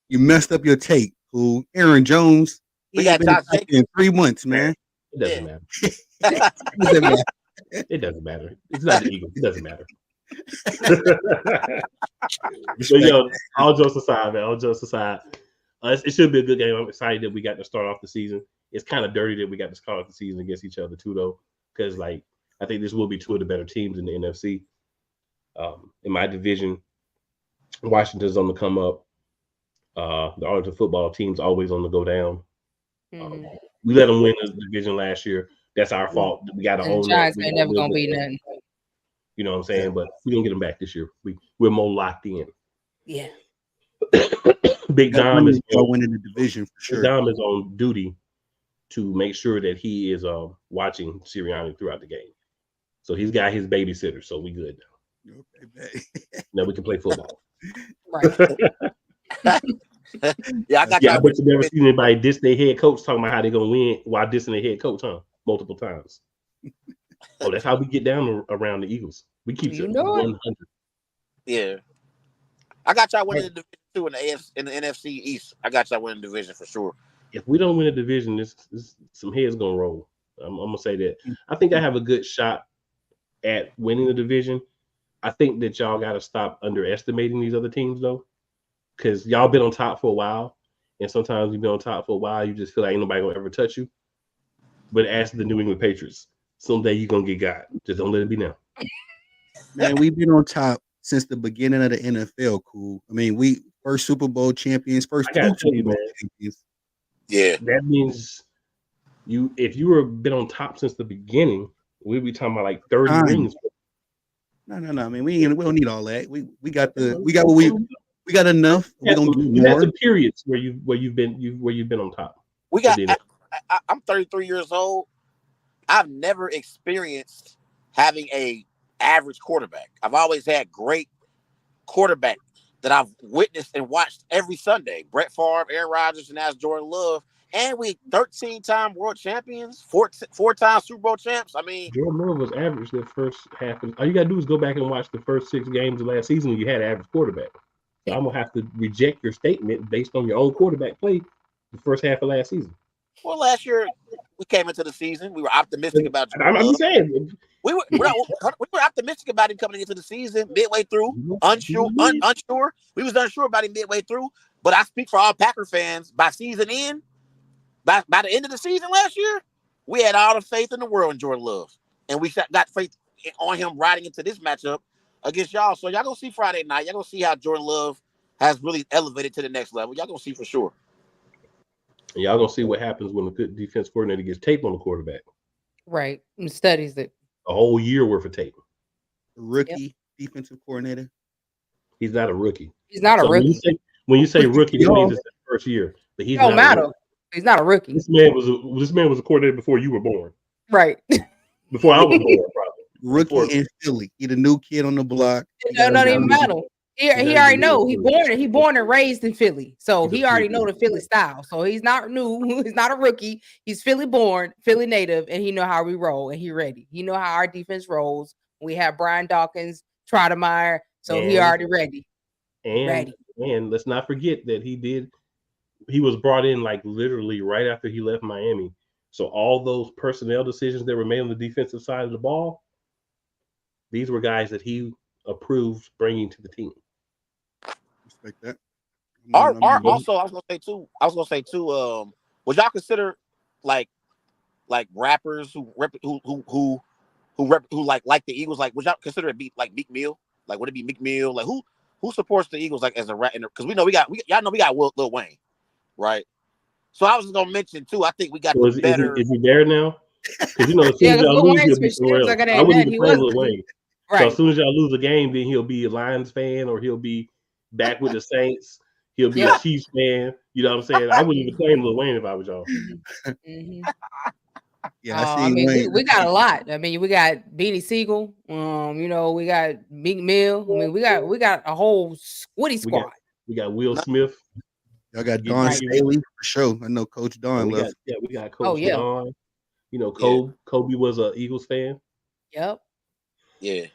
You messed up your take, fool. Aaron Jones. We got Josh in 3 months, man. It doesn't matter. It doesn't matter. It's not the Eagles. It doesn't matter. So, yo, all jokes aside, man. All jokes aside. It should be a good game. I'm excited that we got to start off the season. It's kind of dirty that we got to start off the season against each other, too, though. Because, like, I think this will be 2 of the better teams in the NFC. In my division, Washington's on the come up. The Arlington football team's always on the go down. We let them win the division last year. That's our fault. We got to own that. Giants ain't never gonna be nothing. You know what I'm saying? But we're gonna get them back this year. We're more locked in. Yeah. Big Dom is winning the division for sure. Big Dom is on duty to make sure that he is watching Sirianni throughout the game. So he's got his babysitter. So we good now. Okay, now we can play football. Right. Yeah, I got. Yeah, I bet you never seen anybody diss their head coach talking about how they're gonna win while dissing their head coach, huh? Multiple times. Oh, that's how we get down around the Eagles. We keep you 100. Yeah, I got y'all winning the division too in the NFC East. I got y'all winning the division for sure. If we don't win a division, this some heads gonna roll. I'm gonna say that. I think I have a good shot at winning the division. I think that y'all got to stop underestimating these other teams though, because y'all been on top for a while, and sometimes you've been on top for a while, you just feel like ain't nobody gonna ever touch you. But as the New England Patriots, someday you're gonna get got. Just don't let it be now. Man, we've been on top since the beginning of the NFL. Cool. I mean, we first Super Bowl champions, first 2 Super Bowl champions. Yeah, that means if you were been on top since the beginning, we'd be talking about like 30 rings. No. I mean, we don't need all that. We got what we We got enough. We're gonna get You had more. some periods where you've been on top. We got. I'm 33 years old. I've never experienced having a average quarterback. I've always had great quarterback that I've witnessed and watched every Sunday. Brett Favre, Aaron Rodgers, and now Jordan Love. And we 13-time world champions, four-time Super Bowl champs. I mean, Jordan Love was average the first half. All you gotta do is go back and watch the first 6 games of last season. You had an average quarterback. So I'm gonna have to reject your statement based on your own quarterback play the first half of last season. well, last year we came into the season. We were optimistic about I'm just saying. We were optimistic about him coming into the season midway through. Unsure. We was unsure about him midway through. But I speak for all Packer fans. By season end, by the end of the season last year, we had all the faith in the world in Jordan Love, and we got faith on him riding into this matchup against y'all. So y'all gonna see Friday night. Y'all gonna see how Jordan Love has really elevated to the next level. Y'all gonna see for sure. And y'all gonna see what happens when a good defense coordinator gets tape on the quarterback. Right. And studies it. A whole year worth of tape. Rookie defensive coordinator. He's not a rookie. He's not a rookie. When you say rookie, it means it's the first year. But he's don't not matter. He's not a rookie. This man was a coordinator before you were born. Right. Before I was born, probably. Rookie in Philly. He the new kid on the block. It don't even matter. He already know. He born and raised in Philly. So he already know the Philly style. So he's not new. He's not a rookie. He's Philly born, Philly native, and he know how we roll, and he ready. He know how our defense rolls. We have Brian Dawkins, Trottermeyer, so he already ready. And let's not forget that he was brought in like literally right after he left Miami. So all those personnel decisions that were made on the defensive side of the ball, these were guys that he approved bringing to the team. Respect that. Also, I was gonna say too. Would y'all consider like rappers who like the Eagles? Like, would y'all consider it be like Meek Mill? Like, would it be Meek Mill? Like, who supports the Eagles like as a rap? Because we know we got Lil Wayne, right? So I was gonna mention too. I think we got So better. Is he there now? Because as soon as y'all lose, he'll be somewhere else. I wouldn't even claim Lil Wayne. Right. So as soon as y'all lose a game, then he'll be a Lions fan, or he'll be back with the Saints. He'll be a Chiefs fan. You know what I'm saying? I wouldn't even claim Lil Wayne if I was y'all. Mm-hmm. Yeah, I mean, we got a lot. I mean, we got Beanie Siegel. We got Meek Mill. I mean, we got a whole Woody squad. We got Will Smith. Y'all got Don Staley for sure. I know Coach Don left. We got Coach Don. You know, Kobe was an Eagles fan. Yep. Yeah.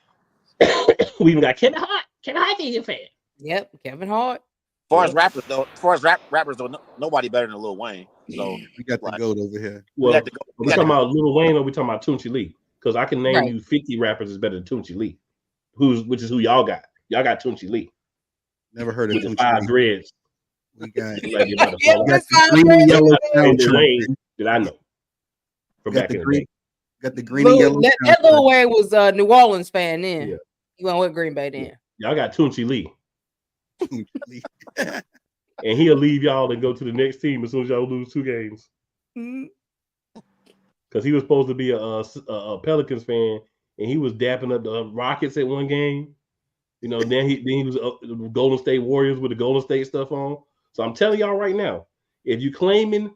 We even got Kevin Hart. Kevin Hart is a fan. Yep, Kevin Hart. As far as rappers though, nobody better than Lil Wayne. So we got the GOAT over here. Well, we talking about Lil Wayne, or we talking about Tunchi Lee? Because I can name you 50 rappers that's better than Tunchi Lee. Which is who y'all got. Y'all got Tunchi Lee. Never heard of Tunchi 5 dreads. We got green yellow Wayne that I know from back in the day. Got the green and yellow. That Lil Wayne was a New Orleans fan then. Yeah. He went with Green Bay then. Y'all got Tunchi Lee. And he'll leave y'all and go to the next team as soon as y'all lose 2 games. Because he was supposed to be a Pelicans fan, and he was dapping up the Rockets at one game. You know, then he was Golden State Warriors with the Golden State stuff on. So I'm telling y'all right now, if you claiming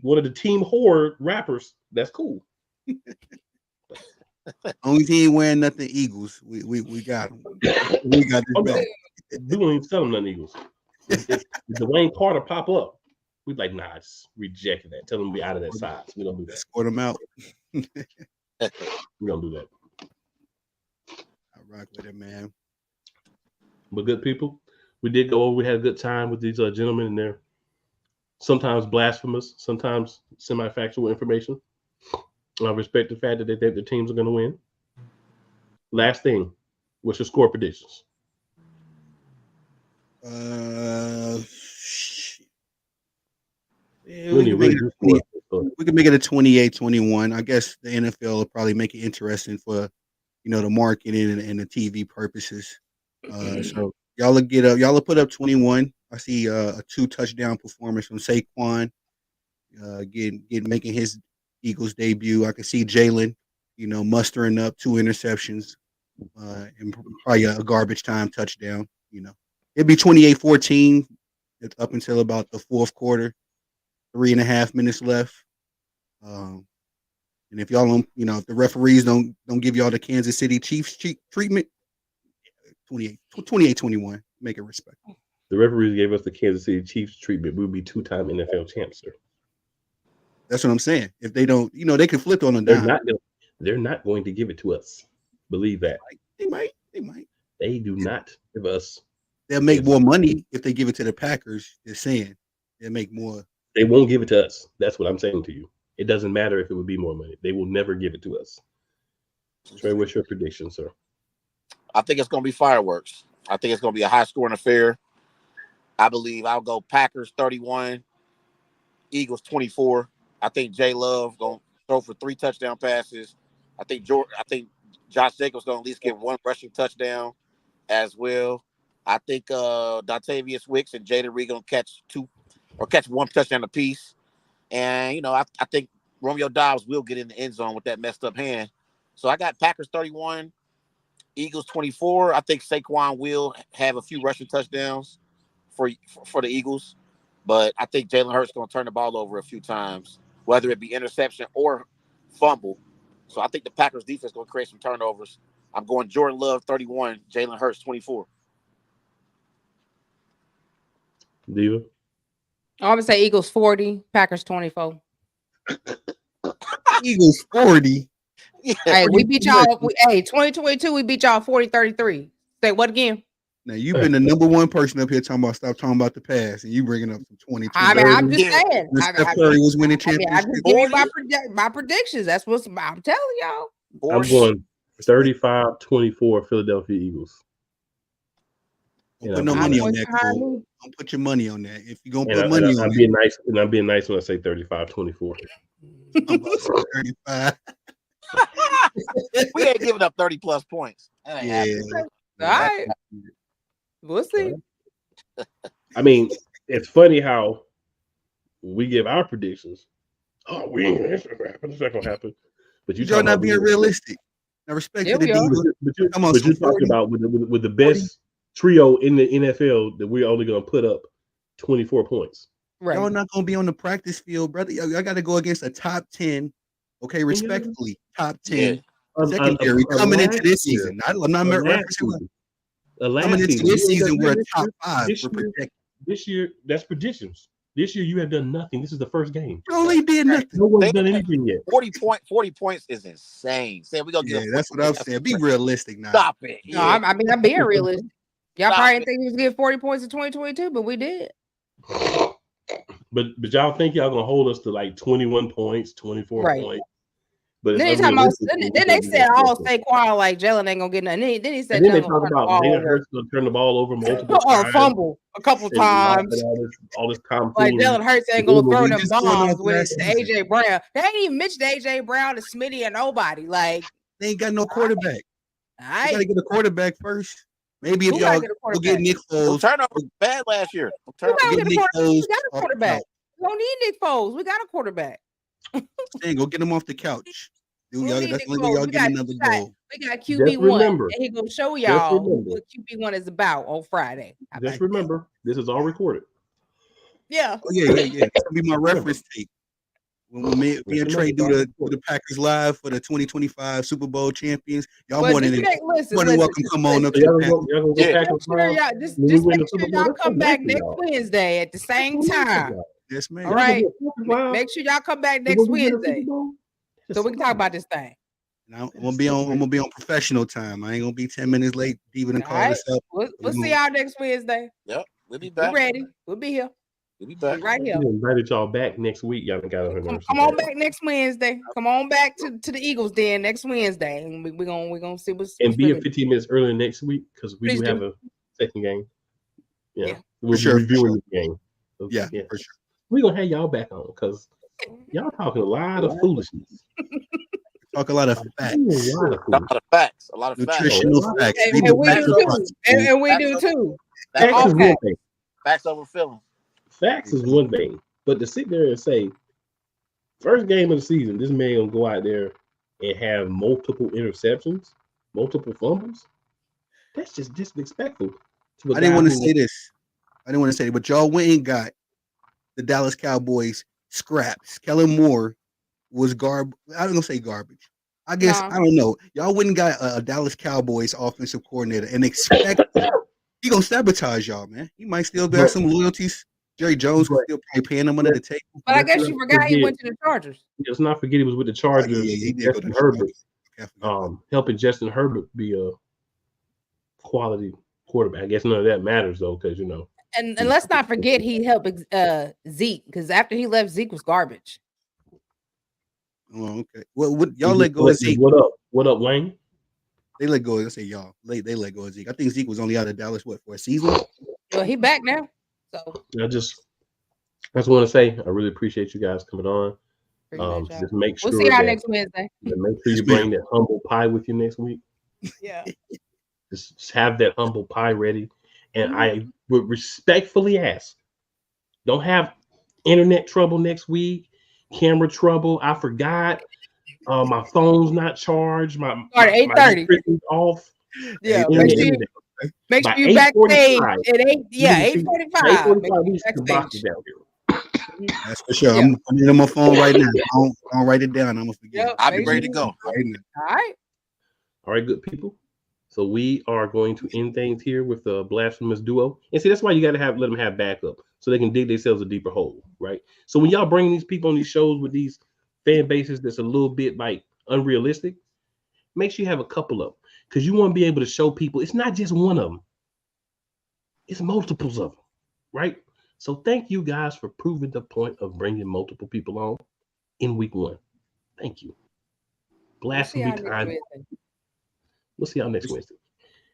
one of the team horror rappers, that's cool. Only team wearing nothing Eagles. We got them. We got this back. We won't even tell them nothing Eagles. If Dwayne Carter pop up, we like, nah, just reject that. Tell them to be out of that size. We don't do that. Score them out. We don't do that. I rock with it, man. But good people, we did go over. We had a good time with these gentlemen, and they're sometimes blasphemous, sometimes semi-factual information. I respect the fact that they think the teams are going to win. Last thing, what's your score predictions? We can make it a 28-21. I guess the NFL will probably make it interesting for the marketing and the TV purposes. So y'all will put up 21. I see a 2 touchdown performance from Saquon, making his Eagles debut. I can see Jalen, mustering up 2 interceptions, and probably a garbage time touchdown. It'd be 28-14 up until about the fourth quarter. 3.5 minutes left. And if y'all don't, if the referees don't give y'all the Kansas City Chiefs treatment, 28-21, make it respectful. The referees gave us the Kansas City Chiefs treatment. We'll be 2-time NFL champs, sir. That's what I'm saying. If they don't, they can flip on a dime. They're not going to give it to us. Believe that. They might. They do not give us. They'll make more money if they give it to the Packers. They're saying they'll make more. They won't give it to us. That's what I'm saying to you. It doesn't matter if it would be more money. They will never give it to us. Trey, what's your prediction, sir? I think it's going to be fireworks. I think it's going to be a high-scoring affair. I believe I'll go Packers 31, Eagles 24. I think Jay Love going to throw for 3 touchdown passes. I think Josh Jacobs going to at least get 1 rushing touchdown as well. I think Dontavius Wicks and Jaden Reed going to catch 1 touchdown apiece. And, I think Romeo Dobbs will get in the end zone with that messed up hand. So I got Packers 31, Eagles 24. I think Saquon will have a few rushing touchdowns for the Eagles. But I think Jalen Hurts is going to turn the ball over a few times, whether it be interception or fumble. So I think the Packers defense is going to create some turnovers. I'm going Jordan Love 31, Jalen Hurts 24. Diva? I'm gonna say Eagles 40, Packers 24. Eagles 40. Yeah, hey, we beat y'all. 2022, we beat y'all 40-33. Say what again? Now you've been the number one person up here talking about stop talking about the past, and you bringing up some 2020. I mean, I'm just saying. Steph Curry was winning championships. I just give you my predictions. That's what I'm telling y'all. I'm going 35-24 Philadelphia Eagles. Don't put no money on that. Cole. Don't put your monay on that. If you're gonna put money on I'm being nice, and I'm being nice when I say 35-24. 35. We ain't giving up 30+ points. Yeah. All right. We'll see. I mean, it's funny how we give our predictions. Oh, it's not gonna happen. But you're not being realistic. Now respect to the defense. But you're talking about with the best trio in the NFL that we're only gonna put up 24 points. Right. Y'all not gonna be on the practice field, brother. I gotta go against a top 10. Okay, respectfully, top 10 secondary coming into this season. I'm not referencing. Coming into this season, we're a top 5. We're protected. This year, that's predictions. This year, you have done nothing. This is the first game. You only did nothing. No one's done anything yet. 40 points is insane. Say we gonna get. That's what I'm saying. Be realistic now. Stop it. No, I mean I'm being realistic. Y'all probably didn't think we was getting 40 points in 2022, but we did. But y'all think y'all gonna hold us to like 21 points, 24 points. But then they said all Saquon like Jalen ain't gonna get nothing. Then he said they talk about Jalen Hurts gonna turn the ball over multiple times. Fumble a couple times. All this time. Like Jalen Hurts ain't gonna throw them bombs with AJ Brown. They ain't even mentioned AJ Brown to Smitty or nobody. Like they ain't got no quarterback. I gotta get a quarterback first. Maybe if y'all go get Nick Foles. Turnover bad last year. We got a quarterback. We don't need Nick Foles. We got a quarterback. Dang, go get him off the couch. Dude, that's the only way y'all get another goal. We got QB1, and he gonna show y'all what QB1 is about on Friday. Just remember, this is all recorded. Yeah. Oh, yeah. It's gonna be my reference tape. When me and Trey do the Packers live for the 2025 Super Bowl champions, y'all more than welcome. Come on up. Just make sure y'all come back next Wednesday at the same time. Yes, ma'am. All right. Make sure y'all come back next Wednesday so we can talk about this thing. Now I'm gonna be on professional time. I ain't gonna be 10 minutes late. Even to call this up. We'll see y'all next Wednesday. Yep, we'll be back. We're ready. We'll be here. We'll be back right here. We invited y'all back next week. Y'all got on her. Come on back next Wednesday. Come on back to the Eagles den next Wednesday, and we're gonna see what's. And be here 15 minutes earlier next week because we do have a second game. Yeah. We're reviewing the game. So, yeah, for sure. We're gonna have y'all back on because y'all talking a lot of foolishness. Talk a lot of facts. A lot of nutritional facts. And we do too. Facts is one thing. Facts over feelings. Facts is one thing, but to sit there and say, first game of the season, this man gonna go out there and have multiple interceptions, multiple fumbles. That's just disrespectful. I didn't want to say this. I didn't want to say it, but y'all went and got the Dallas Cowboys scraps. Kellen Moore was I don't gonna say garbage. I guess I don't know. Y'all wouldn't got a Dallas Cowboys offensive coordinator and expect he gonna sabotage y'all, man. He might still have some loyalties. Jerry Jones was still probably paying him under the table. But I guess you forgot he went to the Chargers. Let's not forget he was with the Chargers. He did go to Justin the Herbert, helping Justin Herbert be a quality quarterback. I guess none of that matters though, because And let's not forget he helped Zeke, because after he left, Zeke was garbage. Oh, okay. Well, y'all let go of Zeke. What up, Wayne? They let go. I say y'all. They let go of Zeke. I think Zeke was only out of Dallas for a season. Well, he back now. So I just want to say I really appreciate you guys coming on. Just make sure we'll see y'all next Wednesday. Make sure you bring that humble pie with you next week. Yeah. Just have that humble pie ready. And I would respectfully ask, don't have internet trouble next week, camera trouble. I forgot. My phone's not charged. My 8:30 off. Yeah, make sure you backstage at 8:45. That's for sure. I'm putting it on my phone right now. I'll write it down. I'm gonna forget. I'll be ready to go. All right, good people. So we are going to end things here with the blasphemous duo. And see, that's why you got to let them have backup so they can dig themselves a deeper hole, right? So when y'all bring these people on these shows with these fan bases that's a little bit like unrealistic, make sure you have a couple of them, because you want to be able to show people it's not just one of them. It's multiples of them, right? So thank you guys for proving the point of bringing multiple people on in week 1. Thank you. Blasphemy time. We'll see y'all next Wednesday.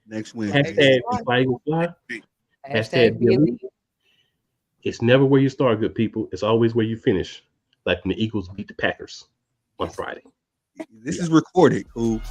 Next Wednesday. Hashtag Fly Eagle Fly. Hashtag Elite. It's never where you start, good people. It's always where you finish. Like when the Eagles beat the Packers on Friday. This is recorded. Cool.